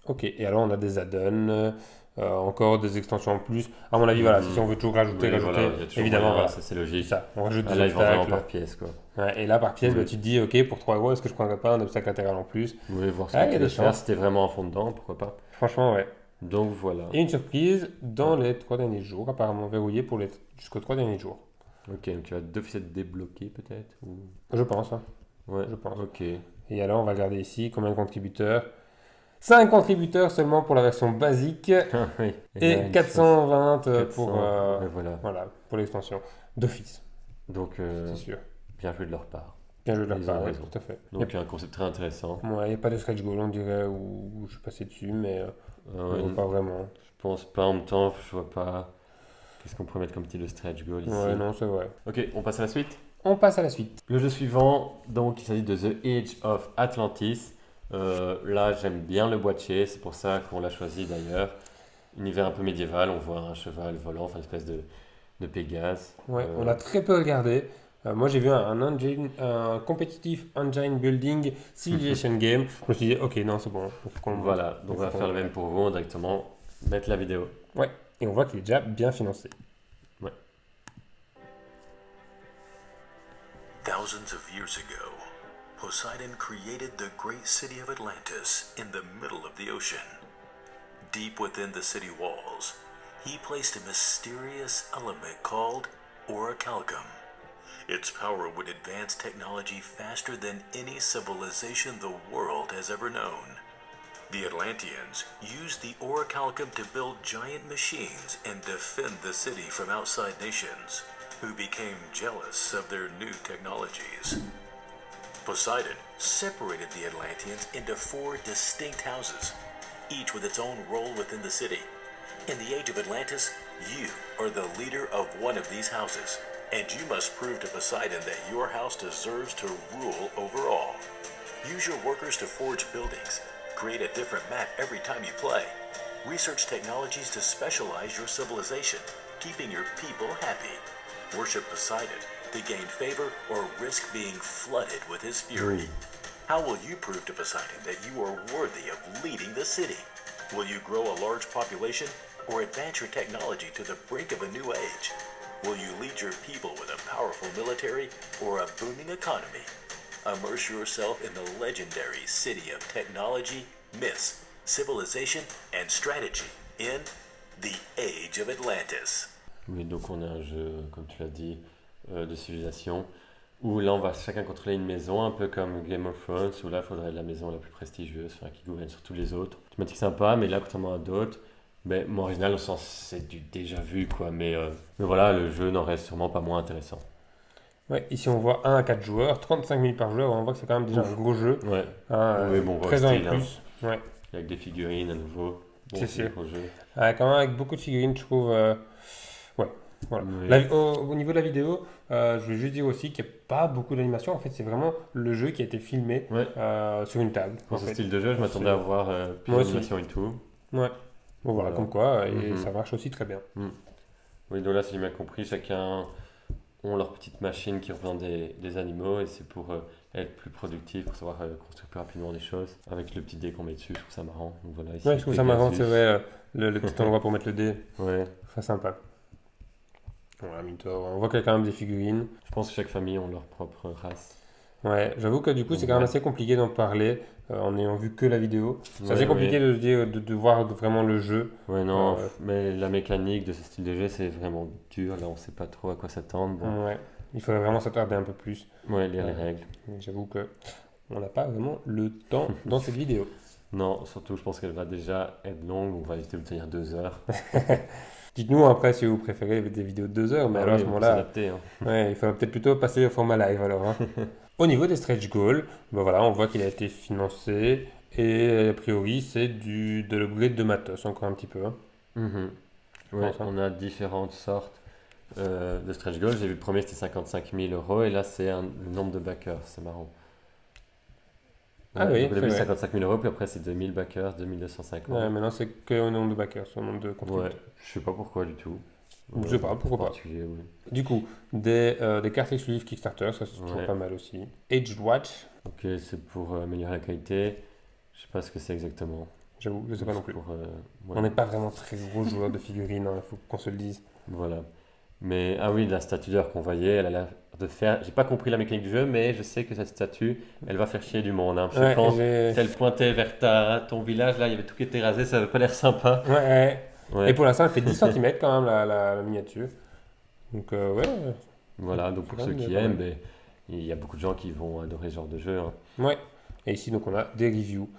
Ok, et alors on a des add-ons, encore des extensions en plus. À mon avis, voilà, Mhm. si on veut toujours rajouter, Oui, voilà, il y a toujours évidemment, moyen, voilà. ça c'est C'est logique. ça, on rajoute Ah, des là, ils vendent vraiment obstacles. par pièce, quoi. Ouais, et là, par pièce, Oui. bah, tu te dis, ok, pour 3 euros, est-ce que je prendrais pas un obstacle latéral en plus? Oui, voir ce Ah, que il y a tu veux des faire, chances. si t'es vraiment en fond dedans, pourquoi pas. Franchement, ouais. Donc voilà. Et une surprise dans les 3 derniers jours, apparemment verrouillé pour jusqu'aux 3 derniers jours. Ok, donc tu vas d'office être débloqué peut-être ou... Je pense. Hein. Ouais, Je pense. Ok. Et alors, on va regarder ici combien de contributeurs. 5 contributeurs seulement pour la version basique Oui. et là, une 420 chose- pour, 400, ouais, voilà. voilà, pour l'extension d'office, Donc, c'est sûr. bien joué de leur part. Bien joué de leur Ils ont part, ouais, raison. tout à fait. Donc, un concept très intéressant. Il n'y a pas de stretch goal, on dirait, où je suis passé dessus, mais Ouais, non, pas vraiment. je pense pas en même temps, je vois pas. Qu'est-ce qu'on pourrait mettre comme type de stretch goal ici? Ouais, non, c'est vrai. Ok, on passe à la suite. On passe à la suite. Le jeu suivant, donc il s'agit de The Age of Atlantis. Là, j'aime bien le boîtier, c'est pour ça qu'on l'a choisi d'ailleurs. Univers un peu médiéval, on voit un cheval volant, enfin une espèce de Pégase. Ouais, on a très peu regardé. Moi, j'ai vu un compétitif engine building civilization game. Je me suis dit, ok, non, c'est bon. Faut qu'on- Voilà, donc on va faut faire qu'on- le même pour vous, on va directement mettre la vidéo. Ouais, et on voit qu'il est déjà bien financé. Thousands of years ago, Poseidon created the great city of Atlantis in the middle of the ocean. Deep within the city walls, he placed a mysterious element called orichalcum. Its power would advance technology faster than any civilization the world has ever known. The Atlanteans used the orichalcum to build giant machines and defend the city from outside nations, who became jealous of their new technologies. Poseidon separated the Atlanteans into 4 distinct houses, each with its own role within the city. In the Age of Atlantis, you are the leader of one of these houses, and you must prove to Poseidon that your house deserves to rule over all. Use your workers to forge buildings, create a different map every time you play. Research technologies to specialize your civilization, keeping your people happy. Worship Poseidon to gain favor or risk being flooded with his fury. How will you prove to Poseidon that you are worthy of leading the city? Will you grow a large population or advance your technology to the brink of a new age? Will you lead your people with a powerful military or a booming economy? Immerse yourself in the legendary city of technology, myths, civilization, and strategy in The Age of Atlantis. Oui, donc on a un jeu, comme tu l'as dit, de civilisation, où là on va chacun contrôler une maison, un peu comme Game of Thrones, où là il faudrait la maison la plus prestigieuse, enfin, qui gouverne sur tous les autres. Thématique sympa, mais là contrairement à d'autres, mais moi original au sens c'est du déjà vu quoi, mais voilà, le jeu n'en reste sûrement pas moins intéressant. Ouais, ici on voit 1 à 4 joueurs, 35 000 par joueur, on voit que c'est quand même déjà un gros jeu. Ouais, oui, bon, on voit 13 le ans et style, plus. Ouais. Avec des figurines à nouveau. Bon, C'est c'est un sûr. gros jeu. Quand même avec beaucoup de figurines, je trouve. Ouais, voilà. Oui. Au niveau de la vidéo, je vais juste dire aussi qu'il n'y a pas beaucoup d'animation. En fait, c'est vraiment le jeu qui a été filmé Ouais. sur une table. Pour en ce fait. style de jeu, je m'attendais à voir plus Moi aussi. d'animation et tout. Ouais. Bon, voilà, Voilà. comme quoi, et Mhm. ça marche aussi très bien. Oui, donc là, si j'ai bien compris, chacun ont leur petite machine qui représente des animaux et c'est pour être plus productif, pour savoir construire plus rapidement des choses. Avec le petit dé qu'on met dessus, je trouve ça marrant. Donc voilà, ici, Ouais, je trouve ça marrant, Pegasus. c'est vrai, le petit endroit pour mettre le dé, Ouais, très sympa. Voilà, Minotaur, on voit qu'il y a quand même des figurines. je pense que chaque famille a leur propre race. Ouais, j'avoue que du coup, c'est quand même assez compliqué d'en parler en n'ayant vu que la vidéo. C'est Ouais, assez compliqué ouais. de se dire, de voir vraiment le jeu. Ouais, non, Ouais. mais la mécanique de ce style de jeu, c'est vraiment dur. Là, on sait pas trop à quoi s'attendre. Bon, Ouais, il faudrait vraiment s'attarder un peu plus. ouais, lire les Ouais. règles. Mais j'avoue que on n'a pas vraiment le temps dans cette vidéo. Non, surtout, je pense qu'elle va déjà être longue. On va éviter de tenir 2 heures. Dites-nous après si vous préférez des vidéos de 2 heures, mais Ah alors à oui, ce on peut moment-là, s'adapter, hein. ouais, il faudra peut-être plutôt passer au format live alors. Hein. Au niveau des stretch goals, ben voilà, on voit qu'il a été financé et a priori c'est de l'upgrade de matos encore un petit peu. Hein. Mhm. Ouais, Comment ça on a différentes sortes de stretch goals. J'ai vu le premier, c'était 55 000 euros. Et là, c'est le nombre de backers. C'est marrant. Ah Ouais, oui, donc au début, c'est vrai. 55 000 euros. Puis après, c'est 2000 backers, 2250. Ouais, maintenant c'est que au nombre de backers, au nombre de Ouais, contributeurs. je sais pas pourquoi du tout. Je sais pas, pourquoi pas. Particulier, oui. Du coup, des cartes exclusives Kickstarter, ça se trouve Ouais. pas mal aussi. Aged Watch, Ok, c'est pour améliorer la qualité. Je sais pas ce que c'est exactement. j'avoue, je sais pas non plus. Pour, ouais, On n'est pas vraiment très gros joueurs de figurines, il faut qu'on se le dise. Voilà. Mais, ah oui, la statue d'heure qu'on voyait, elle a l'air de faire. J'ai pas compris la mécanique du jeu, mais je sais que cette statue, elle va faire chier du monde. Hein, parce que Ouais, quand j'ai- elle pointait vers ton village, là, il y avait tout qui était rasé, ça avait pas l'air sympa. ouais, ouais. Ouais. Et pour l'instant, elle fait 10 cm quand même la miniature. Donc, ouais. Voilà, donc pour Ouais, ceux mais qui pas aiment, mal. ben, il y a beaucoup de gens qui vont adorer ce genre de jeu. Hein. Ouais. Et ici, donc, on a des reviews.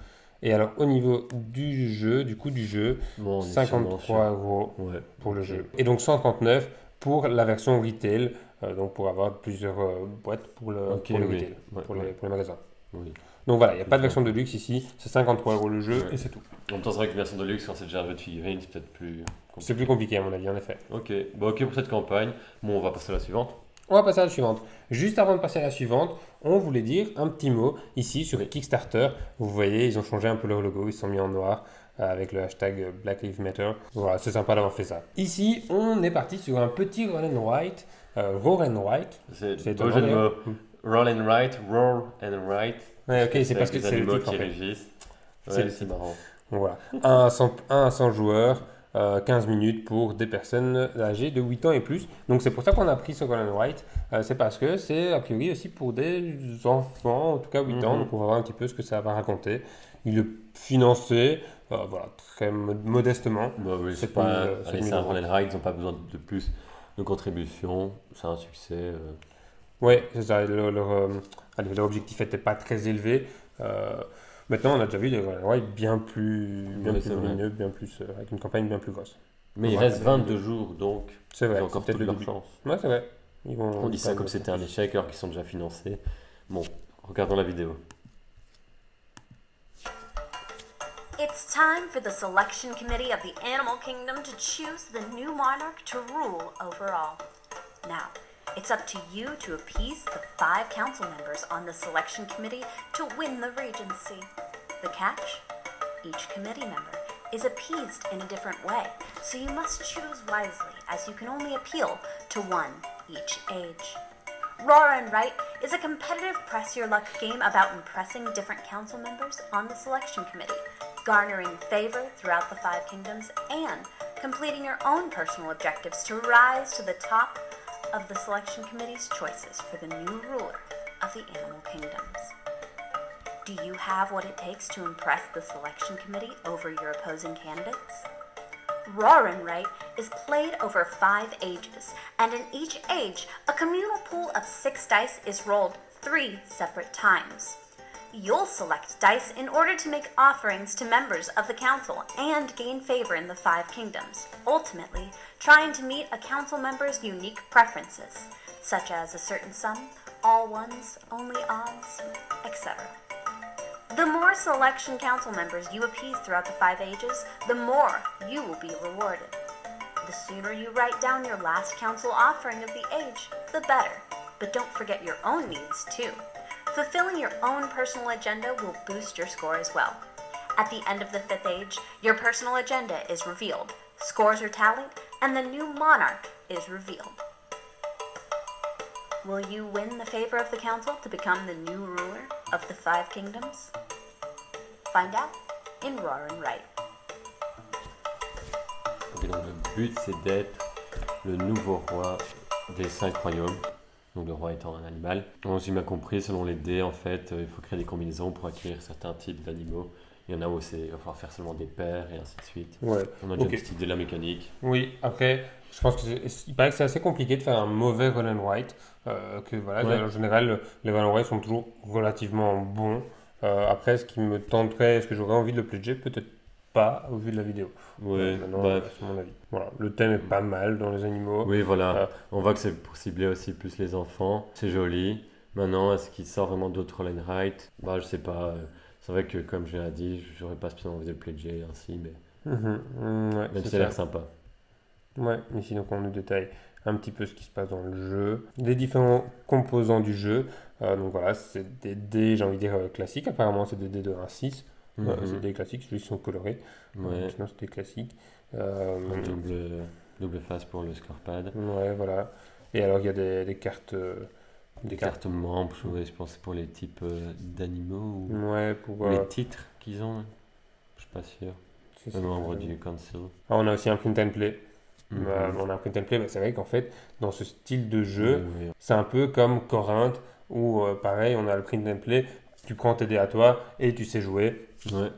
Et alors, au niveau du jeu, du coût du jeu, Bon, on est 53 euros sûrement sur- Ouais. pour le Ok. jeu. Et donc 139 pour la version retail, donc pour avoir plusieurs boîtes pour le, Ok, pour le oui. retail, Ouais, pour, ouais. les magasins. Oui. Donc voilà, il n'y a pas de Ouais. version de luxe ici, c'est 53 euros le jeu Ouais. et c'est tout. En même temps, c'est vrai que la version de luxe, quand c'est déjà un jeu de figurines, c'est peut-être plus C'est plus compliqué à mon avis, en effet. Ok, bon, ok pour cette campagne. Bon, on va passer à la suivante. On va passer à la suivante. Juste avant de passer à la suivante, on voulait dire un petit mot ici sur Kickstarter. Vous voyez, ils ont changé un peu leur logo, ils sont mis en noir avec le hashtag Black Lives Matter. Voilà, c'est sympa d'avoir fait ça. Ici, on est parti sur un petit roll and write. Roll and write. C'est C'est deux jeux de étonnant, mots. Roll and write, roll and write. Ouais, ok, c'est parce avec que les c'est le animaux titre en qui fait. régissent. C'est Ouais, le c'est titre. marrant. Donc voilà, 1 à 100 joueurs, 15 minutes pour des personnes âgées de 8 ans et plus. Donc c'est pour ça qu'on a pris ce Roll and Write. C'est parce que c'est a priori aussi pour des enfants, en tout cas 8 ans. Mhm. Donc on va voir un petit peu ce que ça va raconter. Il est financé, voilà, très modestement. Bah oui, C'est c'est pas. pas, c'est Allez, 1000 c'est un euros. roll and ride, ils n'ont pas besoin de plus de contributions. C'est un succès. Ouais, c'est ça. Allez, leur objectif n'était pas très élevé. Maintenant, on a déjà vu des Roll Right bien plus Ouais, c'est vrai. lumineux, bien plus, avec une campagne bien plus grosse. Mais il Ouais, reste c'est 22 jours, donc C'est ils vrai, ont c'est encore peut-être toute le leur début. chance. Ouais, c'est vrai. On dit ça comme c'était un échec alors qu'ils sont déjà financés. Bon, regardons la vidéo. It's time for the selection committee of the animal kingdom to choose the new monarch to rule over all. Now, it's up to you to appease the 5 council members on the selection committee to win the regency. The catch? Each committee member is appeased in a different way, so you must choose wisely as you can only appeal to one each age. Roar and Write is a competitive press your luck game about impressing different council members on the selection committee, garnering favor throughout the 5 kingdoms, and completing your own personal objectives to rise to the top of the selection committee's choices for the new ruler of the animal kingdoms. Do you have what it takes to impress the selection committee over your opposing candidates? Roar and Write is played over 5 ages, and in each age, a communal pool of 6 dice is rolled 3 separate times. You'll select dice in order to make offerings to members of the council and gain favor in the 5 kingdoms, ultimately trying to meet a council member's unique preferences, such as a certain sum, all ones, only odds, etc. The more selection council members you appease throughout the 5 ages, the more you will be rewarded. The sooner you write down your last council offering of the age, the better. But don't forget your own needs too. Fulfilling your own personal agenda will boost your score as well. At the end of the 5th age, your personal agenda is revealed, scores are tallied, and the new monarch is revealed. Will you win the favor of the council to become the new ruler of the 5 kingdoms? Find out in Roar and Write. Ok, donc le but c'est d'être le nouveau roi des 5 royaumes. Donc le roi étant un animal. Donc, j'ai bien compris, selon les dés, en fait, il faut créer des combinaisons pour acquérir certains types d'animaux. Il y en a où il va falloir faire seulement des paires et ainsi de suite. Ouais. On a déjà Ok. une petite idée de la mécanique. Oui, après, je pense il paraît que c'est assez compliqué de faire un mauvais Roll and Write. Que voilà, Ouais. en général, les Roll and Write sont toujours relativement bons. Après, ce qui me tenterait, est-ce que j'aurais envie de le pledger? Peut-être pas au vu de la vidéo. Ouais, Maintenant, bah, c'est mon avis. Voilà, le thème est pas mal dans les animaux. oui, voilà. Euh, On voit que c'est pour cibler aussi plus les enfants. C'est joli. Maintenant, est-ce qu'il sort vraiment d'autres Roll and Write? Bah, je sais pas. C'est vrai que, comme je l'ai dit, j'aurais pas spécialement envie de le pledger ainsi, mais Ouais, même c'est si ça a l'air ça. sympa. Ouais, ici donc on nous détaille un petit peu ce qui se passe dans le jeu, les différents composants du jeu. Donc voilà, c'est des dés, j'ai envie de dire classiques. Apparemment, c'est des dés de 1 à 6. Mhm. C'est des classiques, celui-ci sont colorés. Ouais. Sinon, c'est des classiques. Un double face pour le scorepad. Ouais, voilà. Et alors, il y a des cartes. Des cartes membres, ouais, je pense que c'est pour les types d'animaux ou Ouais, pour. les titres qu'ils ont. Je suis pas sûr. c'est Les ça. membres du council. Ah, on a aussi un print and play. Mhm. On a un print and play, c'est vrai qu'en fait, dans ce style de jeu, Oui, oui. c'est un peu comme Corinthe, où pareil, on a le print and play, tu prends tes dés à toi et tu sais jouer. Ouais.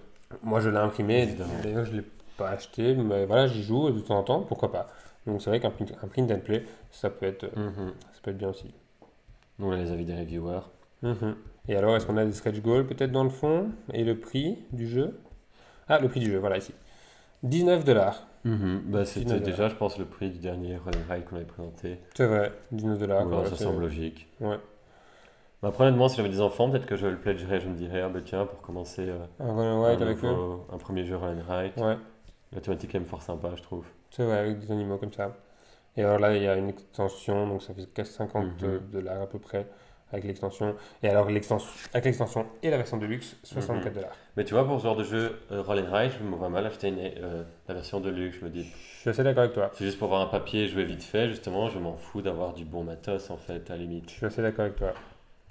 Moi, je l'ai imprimé, Évidemment. d'ailleurs, je ne l'ai pas acheté, mais voilà, j'y joue de temps en temps, pourquoi pas. Donc, c'est vrai qu'un print and play, ça peut être bien aussi. Donc là, les avis des reviewers. Et alors, est-ce qu'on a des stretch goals peut-être dans le fond? Et le prix du jeu? Ah, le prix du jeu, voilà ici. 19$. Bah, c'était 19$. déjà, je pense, le prix du dernier Roll and Write qu'on avait présenté. C'est vrai, 19$. Voilà, quoi, ça c'est- semble logique. Ouais. Bah, après, honnêtement, si j'avais des enfants, peut-être que je le pledgerais. Je me dirais, ah bah tiens, pour commencer Un Roll and Write avec eux. un premier jeu Roll and Write. Ouais, La thématique est quand même fort sympa, je trouve. c'est vrai, avec des animaux comme ça. Et alors là, il y a une extension, donc ça fait 50$ à peu près avec l'extension. Et alors, avec l'extension et la version de luxe, 64$. Mais tu vois, pour ce genre de jeu Roll and Write, je me vois mal acheter la version de luxe, je me dis. Je suis assez d'accord avec toi. C'est juste pour avoir un papier et jouer vite fait, justement, je m'en fous d'avoir du bon matos, en fait, à la limite. Je suis assez d'accord avec toi.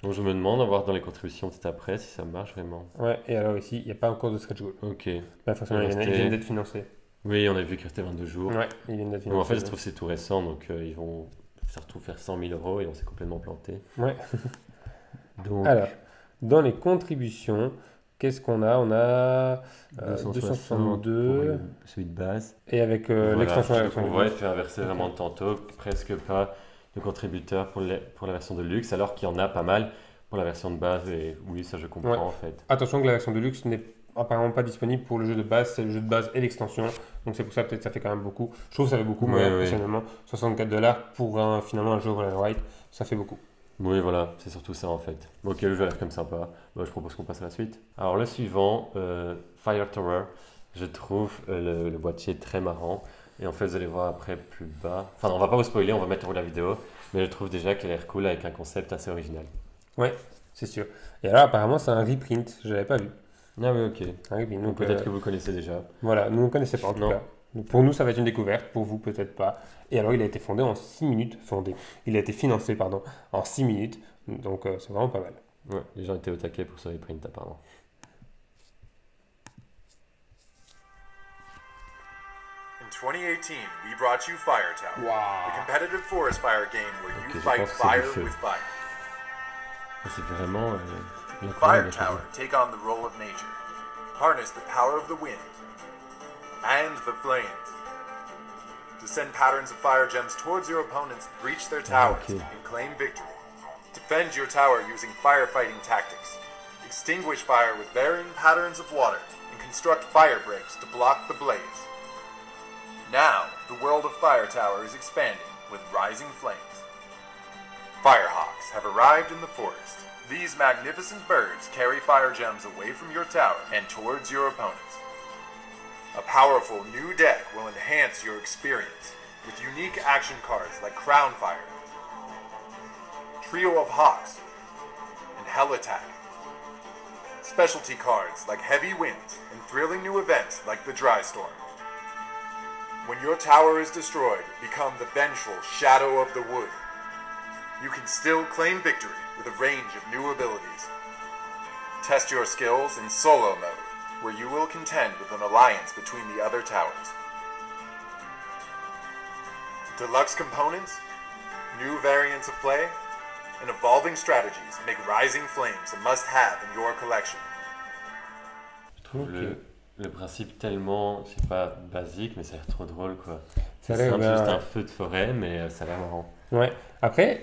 Donc je me demande, à voir dans les contributions peut-être après, si ça marche vraiment. Ouais, et alors ici, il n'y a pas encore de stretch goal. Ok. Bah, forcément, Il ils restait- viennent d'être financés. Oui, on a vu qu'il restait 22 jours. Ouais, ils viennent d'être Donc en financés. fait, je trouve que c'est tout récent, donc ils vont surtout faire 100 000 € et on s'est complètement planté. Ouais. Donc, Alors, dans les contributions, qu'est-ce qu'on a? On a 262. pour celui de base. Et avec Voilà, l'extension à la on version de voit, il luxe. fait inverser vraiment tantôt, presque pas de contributeurs pour la version de luxe, alors qu'il y en a pas mal Pour la version de base, et oui, ça je comprends Ouais. en fait. Attention que la version de luxe n'est apparemment pas disponible pour le jeu de base, c'est le jeu de base et l'extension. Donc c'est pour ça peut-être ça fait quand même beaucoup. Je trouve que ça fait beaucoup, moi Ouais, ouais. personnellement. $64 pour finalement un jeu Roll and Write, ça fait beaucoup. Oui, voilà, c'est surtout ça en fait. Ok, le jeu a l'air comme sympa. Bah, je propose qu'on passe à la suite. Alors, le suivant, Fire Tower. Je trouve le boîtier très marrant. Et en fait, vous allez voir après plus bas. Enfin, non, on va pas vous spoiler, on va mettre en haut la vidéo. Mais je trouve déjà qu'elle a l'air cool avec un concept assez original. Ouais, c'est sûr. Et alors apparemment c'est un reprint, je l'avais pas vu. Ah oui, ok. Un reprint. Donc Donc peut-être que vous connaissez déjà. voilà, nous on ne connaissait pas en tout Non. cas. Donc, pour nous ça va être une découverte, pour vous peut-être pas. Et alors il a été fondé en 6 minutes, il a été financé pardon, en 6 minutes. Donc c'est vraiment pas mal. Ouais, les gens étaient au taquet pour ce reprint apparemment. In 2018, we brought you Fire Tower, the competitive forest fire game where you Ok, je fight pense que c'est du fire feu. with fire. C'est vraiment Fire incroyable. Tower take on the role of nature. Harness the power of the wind and the flames to send patterns of fire gems towards your opponents, breach their towers, okay. and claim victory. Defend your tower using firefighting tactics. Extinguish fire with varying patterns of water and construct fire breaks to block the blaze. Now, the world of Fire Tower is expanding with rising flames. Firehawks have arrived in the forest. These magnificent birds carry fire gems away from your tower and towards your opponents. A powerful new deck will enhance your experience with unique action cards like Crown Fire, Trio of Hawks, and Hell Attack. Specialty cards like Heavy Winds and thrilling new events like the Dry Storm. When your tower is destroyed, become the vengeful Shadow of the Wood. You can still claim victory with a range of new abilities. Test your skills in solo mode, where you will contend with an alliance between the other towers. Deluxe components, new variants of play, and evolving strategies make Rising Flames a must-have in your collection. Je trouve Ok. le principe tellement, c'est pas basique, mais ça a l'air trop drôle quoi. Ça a C'est l'air simple, bien, juste ouais. un feu de forêt, mais ça a l'air marrant. Ouais. Après,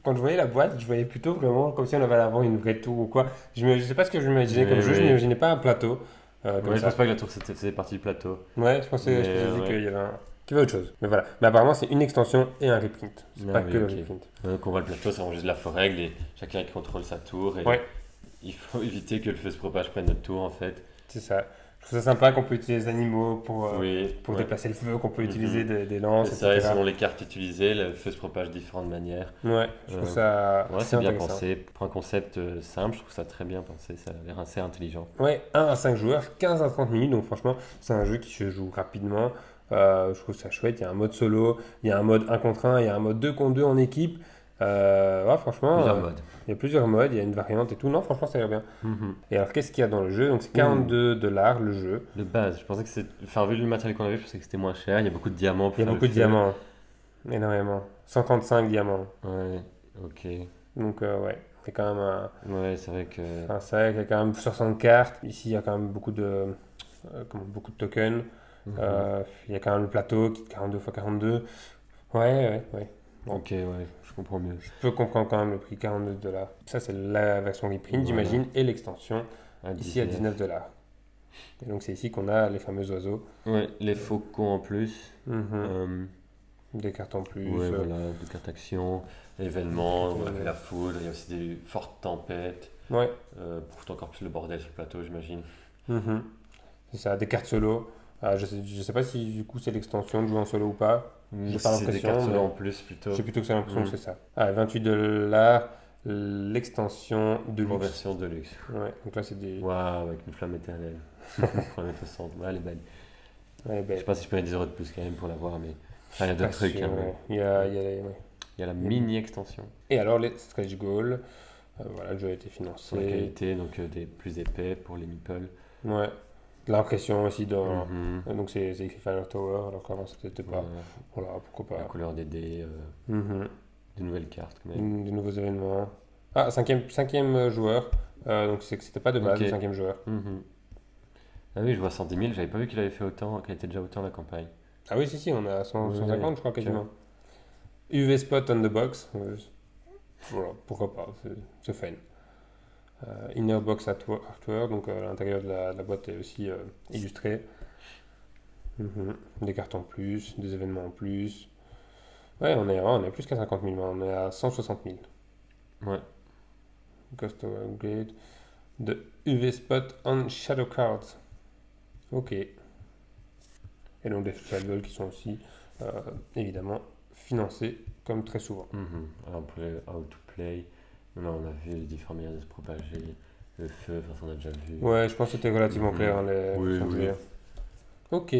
quand je voyais la boîte, je voyais plutôt vraiment comme si on avait à l'avant une vraie tour ou quoi. Je sais pas ce que je m'imaginais comme Oui, jeu, je oui. m'imaginais pas un plateau. Comme Ouais, je ça. pense pas que la tour faisait partie du plateau. Ouais, je pensais Mais, dit ouais. qu'il y avait qu'il y avait autre chose. Mais voilà. Mais apparemment, c'est une extension et un reprint. C'est Ah pas oui, que ok. le reprint. Donc on voit le plateau, c'est vraiment juste de la forêt, chacun il contrôle sa tour. Et Ouais. il faut éviter que le feu se propage près de notre tour en fait. C'est ça. Je trouve ça sympa qu'on peut utiliser des animaux pour Oui, pour ouais. déplacer le feu, qu'on peut Mhm. utiliser des lances, C'est ça, et etc. selon les cartes utilisées, le feu se propage de différentes manières. Ouais, je trouve Euh, ça Ouais, assez c'est bien intéressant. pensé. Pour un concept simple, je trouve ça très bien pensé. Ça a l'air assez intelligent. Ouais, 1 à 5 joueurs, 15 à 30 minutes, donc franchement, c'est un jeu qui se joue rapidement. Je trouve ça chouette. Il y a un mode solo, il y a un mode 1 contre 1, il y a un mode 2 contre 2 en équipe. Ouais, franchement, Plusieurs modes. il y a plusieurs modes, il y a une variante et tout. Non, franchement, ça a l'air bien. Mhm. Et alors, qu'est-ce qu'il y a dans le jeu? Donc, c'est $42 le jeu. De base, je pensais que c'était. Enfin, vu le matériel qu'on avait, je pensais que c'était moins cher. Il y a beaucoup de diamants. Pour Il y a faire beaucoup le de feu. diamants, énormément. 135 diamants. Ouais, ok. Donc, ouais, c'est quand même un. Ouais, c'est vrai que. Enfin, c'est vrai qu'il y a quand même 60 cartes. Ici, il y a quand même beaucoup de tokens. Mhm. Il y a quand même le plateau qui est 42 x 42. Ouais. Ok, ouais, je comprends mieux. Je peux comprendre quand même le prix $42. Ça, c'est la version reprint, Voilà. j'imagine, et l'extension, À ici à 19. $19. Et donc, c'est ici qu'on a les fameux oiseaux. Ouais, les faucons en plus. Des cartes en plus. Ouais, voilà, de cartes action, événements, on a Ouais. fait la foudre, il y a aussi des fortes tempêtes. Ouais. Pour foutre encore plus le bordel sur le plateau, j'imagine. Mhm. C'est ça, des cartes solo. Je sais pas si du coup c'est l'extension de jouer en solo ou pas. J'ai pas C'est des l'impression, cartes solo mais en plus plutôt. j'ai plutôt que c'est l'impression Mhm. que c'est ça. $28, l'extension de En luxe. version de luxe. Ouais, donc là c'est des. Waouh, avec une flamme éternelle. 1,60 m. Ouais, elle est belle. Ouais, Je ben, sais pas si je peux mettre 10 € de plus quand même pour l'avoir, mais. Enfin, il y a pas d'autres trucs. sûr, hein, mais ouais. Il y a les- ouais. Il y a la mini extension Et alors les stretch goals, voilà, le jeu a été financé. sur la qualité, donc des plus épais pour les meeples. Ouais. De l'impression aussi dans. Mhm. Donc c'est écrit Fire Tower, alors qu'avant c'était pas. Ouais, Voilà, pourquoi la pas. couleur des dés, Mhm. de nouvelles cartes quand même. De nouveaux événements. Ah, cinquième joueur. Donc c'est que c'était pas de base Ok. le cinquième joueur. Mhm. Ah oui, je vois 110 000, j'avais pas vu qu'il avait fait autant, qu'il était déjà autant la campagne. Ah oui, si, on est à 100 Ouais, 150, je crois, ok. quasiment. UV Spot on the box. Voilà, pourquoi pas, c'est fun. Inner box artwork, donc l'intérieur de la boîte est aussi illustré. Des cartes en plus, des événements en plus. Ouais, on est plus qu'à 50 000, on est à 160 000. Ouais. Custom upgrade. The UV spot on shadow cards. Ok. Et donc des social goals qui sont aussi évidemment financés comme très souvent. Alors pour les how to play, là, on a vu les différentes manières de se propager, le feu, enfin ça on a déjà vu. Ouais, je pense que c'était relativement clair les Oui, options de oui. jouer. Ok.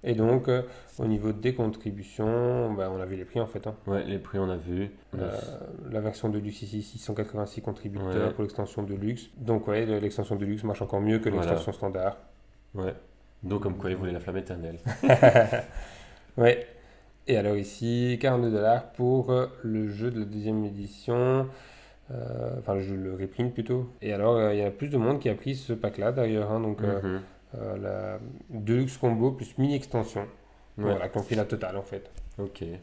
Et donc au niveau des contributions, bah, on a vu les prix en fait. Hein. Ouais, les prix on a vu. La version de luxe ici, 686 contributeurs Ouais. pour l'extension de luxe. Donc ouais, l'extension de luxe marche encore mieux que Voilà. l'extension standard. Ouais. Donc comme quoi ils voulaient la flamme éternelle. Ouais. Et alors ici, 42$ pour le jeu de la deuxième édition. Enfin, le jeu, le reprint plutôt. Et alors, il y a plus de monde qui a pris ce pack-là d'ailleurs. Hein, donc, la Deluxe Combo plus mini extension. Ouais. Voilà, qui ont pris la totale en fait. Ok. Ouais,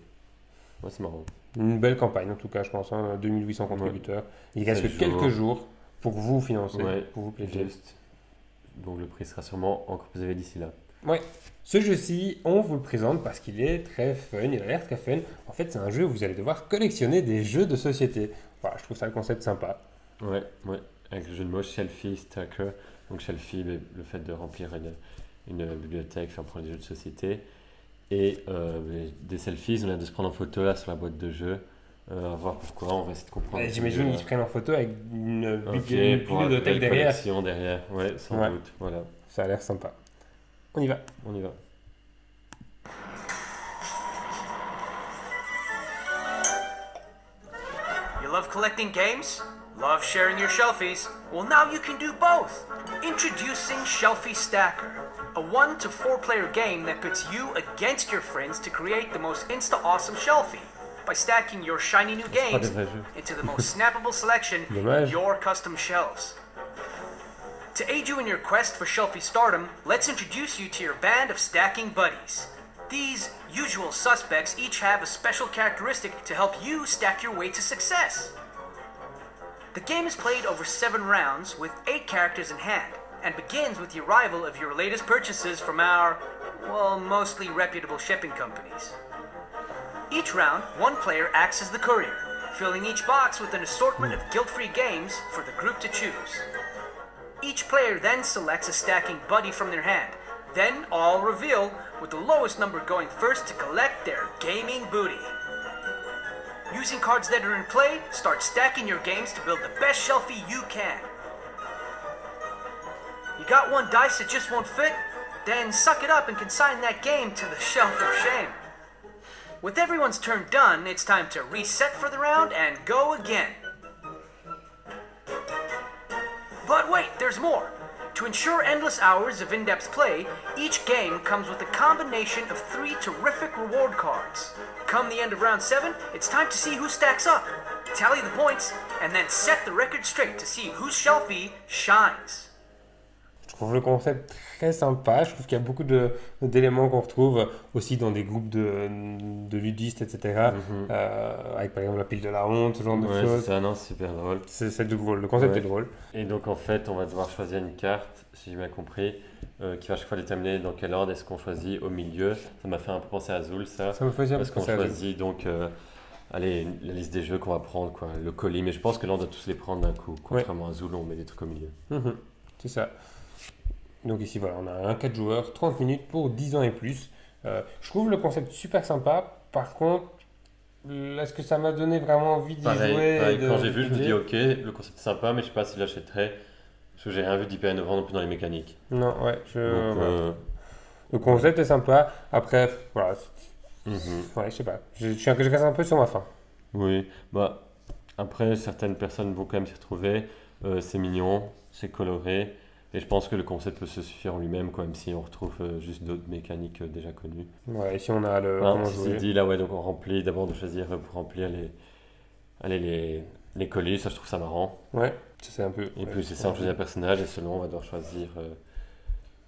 c'est marrant. Une belle campagne en tout cas, je pense. Hein, 2800 contributeurs. Il reste que 7 quelques jours. jours pour vous financer, Ouais, pour vous plaisir. juste. Donc le prix sera sûrement encore plus élevé d'ici là. Ouais. Ce jeu-ci, on vous le présente parce qu'il est très fun, il a l'air très fun. En fait, c'est un jeu où vous allez devoir collectionner des jeux de société. Voilà, je trouve ça le concept sympa. Ouais, ouais. Avec le jeu de mots Shelfie Stacker. Donc Shelfie, le fait de remplir une bibliothèque, faire prendre des jeux de société. Et des selfies, on a de se prendre en photo là sur la boîte de jeu. À voir pourquoi, on va essayer de comprendre. J'imagine qu'ils se prennent en photo avec une Ok, pour une bibliothèque derrière. collection derrière. Ouais, sans Ouais. doute. Voilà, Ça a l'air sympa. On y va. on y va. You love collecting games? Love sharing your shelfies? Well, now you can do both. Introducing Shelfie Stacker, a 1 to 4 player game that pits you against your friends to create the most insta-awesome shelfie by stacking your shiny new Pas games des vrais jeux. into the most snappable selection in Dommage. your custom shelves. To aid you in your quest for Shelfie stardom, let's introduce you to your band of stacking buddies. These usual suspects each have a special characteristic to help you stack your way to success. The game is played over 7 rounds with 8 characters in hand, and begins with the arrival of your latest purchases from our, well, mostly reputable shipping companies. Each round, one player acts as the courier, filling each box with an assortment of guilt-free games for the group to choose. Each player then selects a stacking buddy from their hand, then all reveal, with the lowest number going first to collect their gaming booty. Using cards that are in play, start stacking your games to build the best shelfie you can. You got one dice that just won't fit? Then suck it up and consign that game to the shelf of shame. With everyone's turn done, it's time to reset for the round and go again. But wait, there's more. To ensure endless hours of in-depth play, each game comes with a combination of 3 terrific reward cards. Come the end of round 7, it's time to see who stacks up, tally the points, and then set the record straight to see whose shelfie shines. Je trouve le concept très sympa. Je trouve qu'il y a beaucoup d'éléments qu'on retrouve aussi dans des groupes de ludistes, etc. Avec par exemple la pile de la honte, ce genre de Ouais, choses. c'est ça, non, c'est super drôle. C'est drôle. Le concept Ouais. est drôle. Et donc en fait, on va devoir choisir une carte, si j'ai bien compris, qui va à chaque fois déterminer dans quel ordre est-ce qu'on choisit au milieu. Ça m'a fait un peu penser à Azul, ça. Ça me faisait un peu Parce qu'on penser à ça. choisit donc allez, la liste des jeux qu'on va prendre, quoi, le colis. Mais je pense que là, on doit tous les prendre d'un coup. Contrairement à Azul, on met des trucs au milieu. C'est ça. Donc ici, voilà, on a un 4 joueurs, 30 minutes pour 10 ans et plus. Je trouve le concept super sympa. Par contre, est-ce que ça m'a donné vraiment envie d'y Pareil, jouer pareil, et de quand j'ai vu, je me dis l'utiliser? ok, le concept est sympa, mais je sais pas si je l'achèterais. Parce que j'ai rien vu d'hyper innovant non plus dans les mécaniques. Non, ouais. Donc, Voilà. Le concept est sympa. Après, voilà. Ouais, je sais pas. Je reste un peu sur ma faim. Oui, bah après certaines personnes vont quand même s'y retrouver. C'est mignon, c'est coloré, et je pense que le concept peut se suffire en lui-même, quoi, même si on retrouve juste d'autres mécaniques déjà connues. Ouais, ici on a le Enfin, comment ceci jouer. dit, là ouais, donc on remplit d'abord de choisir pour remplir les colis, ça je trouve ça marrant. Ouais, c'est un peu. Et ouais, puis c'est ça, on choisit un personnage et selon on va devoir choisir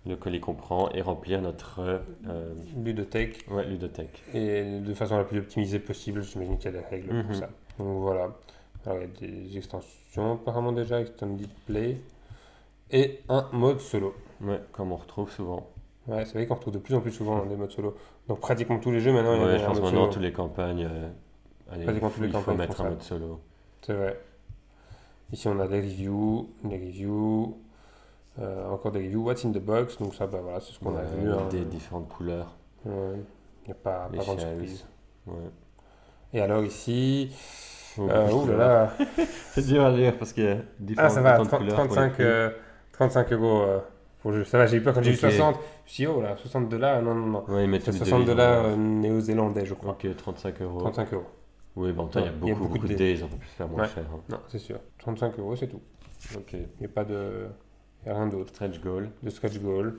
le colis qu'on prend et remplir notre ludothèque. ouais, ludothèque. Et de façon la plus optimisée possible, j'imagine qu'il y a des règles pour ça. Donc voilà. Alors, il y a des extensions apparemment déjà, Extended Play. Et un mode solo. Ouais, comme on retrouve souvent. Ouais, c'est vrai qu'on retrouve de plus en plus souvent des modes solo. Donc pratiquement tous les jeux maintenant, il y Ouais, a je un pense mode maintenant, solo. toutes les campagnes, allez, Pratiquement toutes les il faut campagnes mettre font un ça. mode solo. C'est vrai. Ici, on a des reviews, encore des reviews, What's in the box, donc ça, bah voilà, c'est ce qu'on a Ouais, vu. avec Hein. des différentes couleurs. Ouais. Il n'y a pas Les grande shells. surprise. Ouais. Et alors ici, Beaucoup de ouh là couleurs. là, C'est dur à lire parce qu'il y a ah différentes ça va, autant de couleurs pour les 35, prix. 35 euros pour le jeu. Ça va, j'ai eu peur quand j'ai eu Ok. 60. Je me suis dit, oh là, 60 $, non, non, non. Ouais, ils mettent C'est tous les 60 devis, $ ouais. néo-zélandais, je crois. Ok, 35 euros. 35 euros. Oui, bon, en même temps, il y a Ouais, beaucoup de dés. dés, ils ont pu se faire moins Ouais. cher. Hein. Non, c'est sûr. 35 euros, c'est tout. Ok. Il n'y a pas de. Il n'y a rien d'autre. Stretch goal. De scratch goal.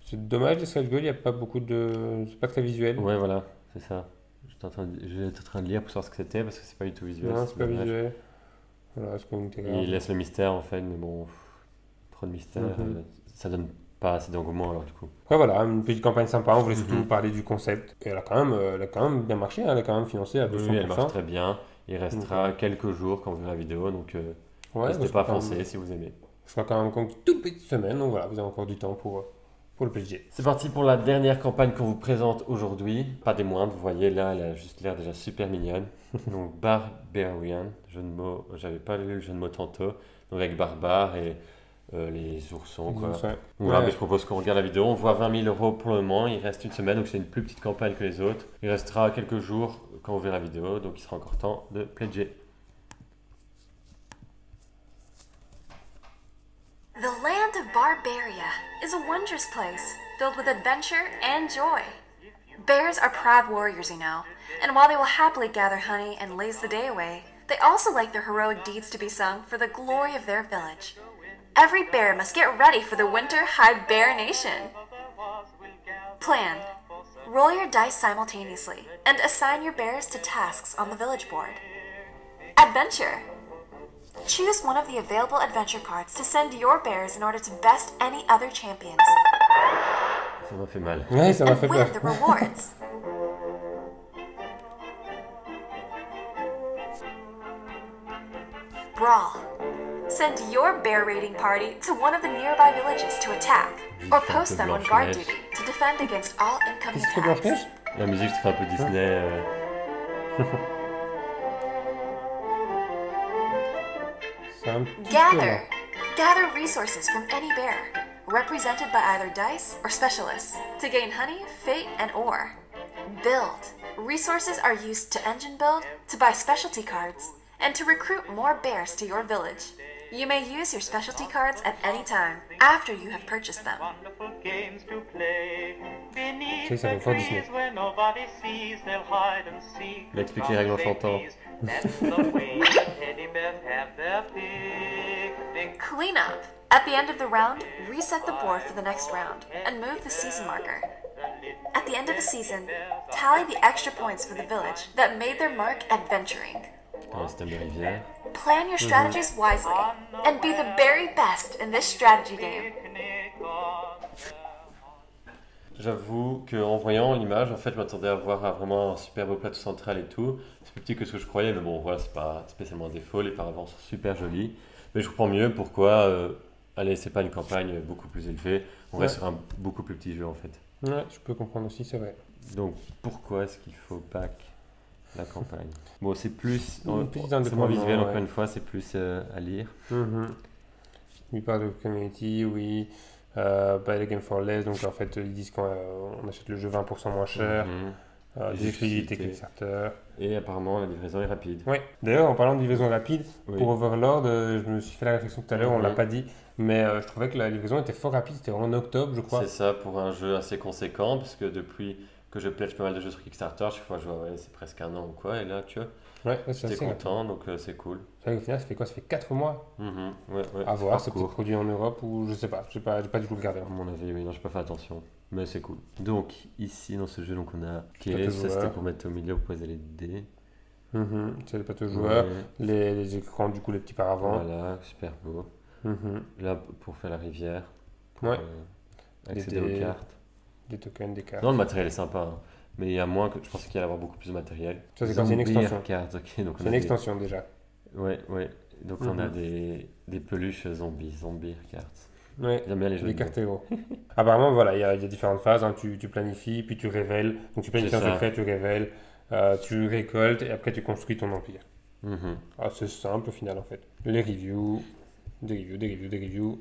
C'est dommage, les scratch goal, il n'y a pas beaucoup de. C'est pas très visuel. Ouais, voilà, c'est ça. J'étais en train de lire pour savoir ce que c'était parce que c'est pas du tout visuel. Non, c'est pas dommage. visuel. Voilà, c'est comme Il laisse le mystère en fait, mais bon, trop de mystère, Mhm. ça donne pas assez d'engouement alors du coup. Après, voilà, une petite campagne sympa. On voulait surtout Mhm. parler du concept. Et elle a quand même bien marché. Hein, elle a quand même financé à 200%. Oui, elle marche très bien. Il restera quelques jours quand vous verrez la vidéo, donc Ouais, n'hésitez je pas à crois quand foncer même- si vous aimez. Je crois quand même encore une toute petite semaine. Donc voilà, vous avez encore du temps pour le PG. C'est parti pour la dernière campagne qu'on vous présente aujourd'hui. Pas des moindres, vous voyez là, elle a juste l'air déjà super mignonne. Donc Barbarian, jeu de mots, j'avais pas lu le jeu de mots tantôt. Donc avec barbare et les oursons quoi. Ouais. Donc voilà, Ouais. mais je propose qu'on regarde la vidéo. On voit 20 000 euros pour le moment. Il reste une semaine, donc c'est une plus petite campagne que les autres. Il restera quelques jours quand on verra la vidéo, donc il sera encore temps de pledger. The land of Barbaria is a wondrous place filled with adventure and joy. Bears are proud warriors, you know, and while they will happily gather honey and laze the day away, they also like their heroic deeds to be sung for the glory of their village. Every bear must get ready for the winter hibernation. Plan. Roll your dice simultaneously and assign your bears to tasks on the village board. Adventure. Choose one of the available adventure cards to send your bears in order to best any other champions Ça m'a fait mal. Ouais, ça m'a and fait win peur. the rewards. Brawl. Send your bear raiding party to one of the nearby villages to attack, or post them on guard duty to defend against all incoming Qu'est-ce que tu fais, attacks. Blanche-Neige? La musique, ça fait un peu Disney. C'est un petit peu Gather. lent. Gather resources from any bear, represented by either dice or specialists, to gain honey, fate, and ore. Build. Resources are used to engine build, to buy specialty cards, and to recruit more bears to your village. You may use your specialty cards at any time, after you have purchased them. Ça, ça fait fort Disney. Il a expliqué les règles en chantant. Clean up. At the end of the round, reset the board for the next round, and move the season marker. At the end of the season, tally the extra points for the village that made their mark adventuring. Un système de rivière. Plan your strategies wisely, and be the very best in this strategy game. J'avoue qu'en voyant l'image, en fait, je m'attendais à voir vraiment un super beau plateau central et tout. C'est plus petit que ce que je croyais, mais bon, voilà, c'est pas spécialement un défaut. Les paravents sont super jolis. Mais je comprends mieux pourquoi, allez, c'est pas une campagne beaucoup plus élevée. On reste sur un beaucoup plus petit jeu, en fait. Ouais, je peux comprendre aussi, c'est vrai. Donc, pourquoi est-ce qu'il faut back la campagne? Bon, c'est plus... Une petite c'est moins indépendance, visuel, ouais. encore une fois, c'est plus à lire. Il parle de community, oui. Buy the game for less, donc en fait ils disent qu'on achète le jeu 20% moins cher. Mhm. Des exclusivités Exclusivité. Kickstarter. Et apparemment, la livraison est rapide. Oui. D'ailleurs, en parlant de livraison rapide, Oui. pour Overlord, je me suis fait la réflexion tout à l'heure, on Mhm. l'a pas dit, mais je trouvais que la livraison était fort rapide, c'était en octobre, je crois. C'est ça pour un jeu assez conséquent, parce que depuis que je pledge pas mal de jeux sur Kickstarter, chaque fois je vois, ouais, c'est presque un an ou quoi, et là, tu vois, Ouais, c'est j'étais assez rapide. content, donc c'est cool. C'est vrai qu'au final, ça fait quoi? Ça fait 4 mois Mhm. Ouais, ouais, à voir, c'est c'est peut-être court. produit en Europe ou je sais pas, j'ai pas du tout regardé. À mon avis, oui, non, j'ai pas fait attention, mais c'est cool. Donc, ici, dans ce jeu, donc on a Plateau Case, ça c'était joueur. pour mettre au milieu, pour poser les dés. C'est les plateaux joueurs, Ouais, les écrans, du coup, les petits paravents. voilà, super beau. Mhm. Là, pour faire la rivière, pour Ouais. accéder Des- aux cartes. Des tokens, des cartes. Non, le matériel est sympa, hein. mais il y a moins que je pensais qu'il y allait avoir beaucoup plus de matériel. Ça, c'est quand c'est une Zombie extension. Cards, ok, donc on C'est a une des- extension déjà. Ouais, ouais. Donc on a des peluches zombie cards. Ouais. J'aime bien les jeux. Des de cartes héros. Apparemment, voilà, il y a différentes phases. Hein. Tu planifies, puis tu révèles. Donc tu planifies C'est un ça. secret, tu révèles, tu récoltes, et après tu construis ton empire. mots. Mhm. C'est simple au final en fait. Les reviews, des reviews,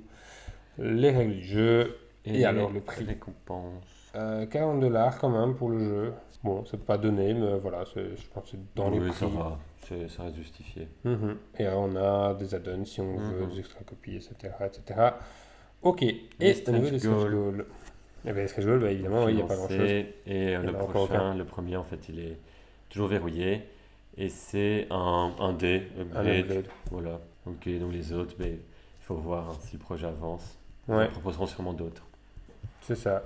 les règles du jeu, et alors le prix. Récompense. $40 quand même pour le jeu. Bon, c'est pas donné, mais voilà, je pense que c'est dans les Oui, prix. ça va. Ça reste justifié. Mhm. Et on a des add-ons si on veut, des extra copies, etc. etc. Ok, et au niveau des stretch stretch goals. goals. Eh bien, les stretch goals, bah, évidemment, il n'y a pas grand-chose. Et Il y en le a encore prochain, aucun. le premier en fait, il est toujours verrouillé. Et c'est un dé, Un upgrade. upgrade. Voilà. Ok, donc les autres, il faut voir hein, si le projet avance. Ouais, Ils proposeront sûrement d'autres. c'est ça.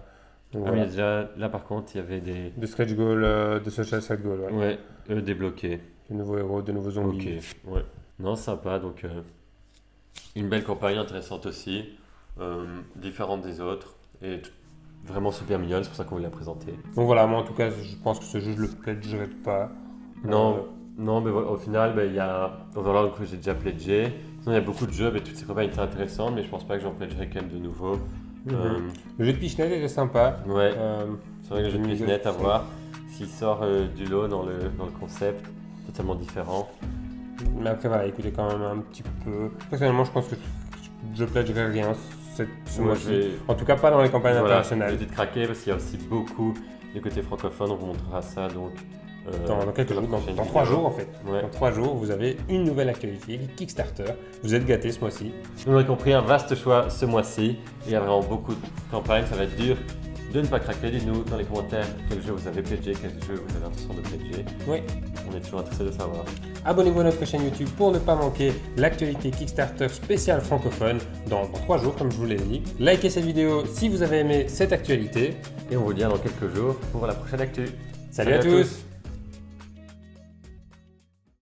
Donc, Ah, mais il y voilà. a déjà, là par contre, il y avait Des stretch goals, de social stretch goals, ouais. ouais, débloqués. De nouveaux héros, de nouveaux zombies. Ok, ouais. Non, sympa. Donc, une belle campagne intéressante aussi. Différente des autres. Et vraiment super mignonne, c'est pour ça qu'on l'a présenté. Donc voilà, moi en tout cas, je pense que ce jeu, je le pledgerai pas. Non, non, mais voilà, au final, il y a Overlord que j'ai déjà pledgé. Sinon, il y a beaucoup de jeux, mais toutes ces campagnes étaient intéressantes, mais je pense pas que j'en pledgerai quand même de nouveau. Le jeu de Pichenette est sympa. Ouais, Euh, c'est vrai que le jeu de le Pichenette à c'est- voir s'il sort du lot dans le concept, totalement différent. mais après, voilà, écoutez quand même un petit peu. Personnellement, je pense que je pledgerai rien ce Moi, mois-ci. je vais- En tout cas, pas dans les campagnes Voilà, internationales. j'ai peut-être craquer parce qu'il y a aussi beaucoup du côté francophone, on vous montrera ça donc. Dans quelques jours, dans prochaine 3 vidéo. jours en fait. Ouais. Dans 3 jours, vous avez une nouvelle actualité, Kickstarter. Vous êtes gâtés ce mois-ci. Vous l'aurez compris, un vaste choix ce mois-ci. Il y a vraiment beaucoup de campagnes, ça va être dur de ne pas craquer. Dites-nous dans les commentaires quel jeu vous avez pledgé, quel jeu vous avez l'intention de pledger. Oui. On est toujours intéressé de savoir. Abonnez-vous à notre chaîne YouTube pour ne pas manquer l'actualité Kickstarter spéciale francophone dans 3 jours, comme je vous l'ai dit. Likez cette vidéo si vous avez aimé cette actualité. Et on vous dit à dans quelques jours pour la prochaine actu. Salut à tous.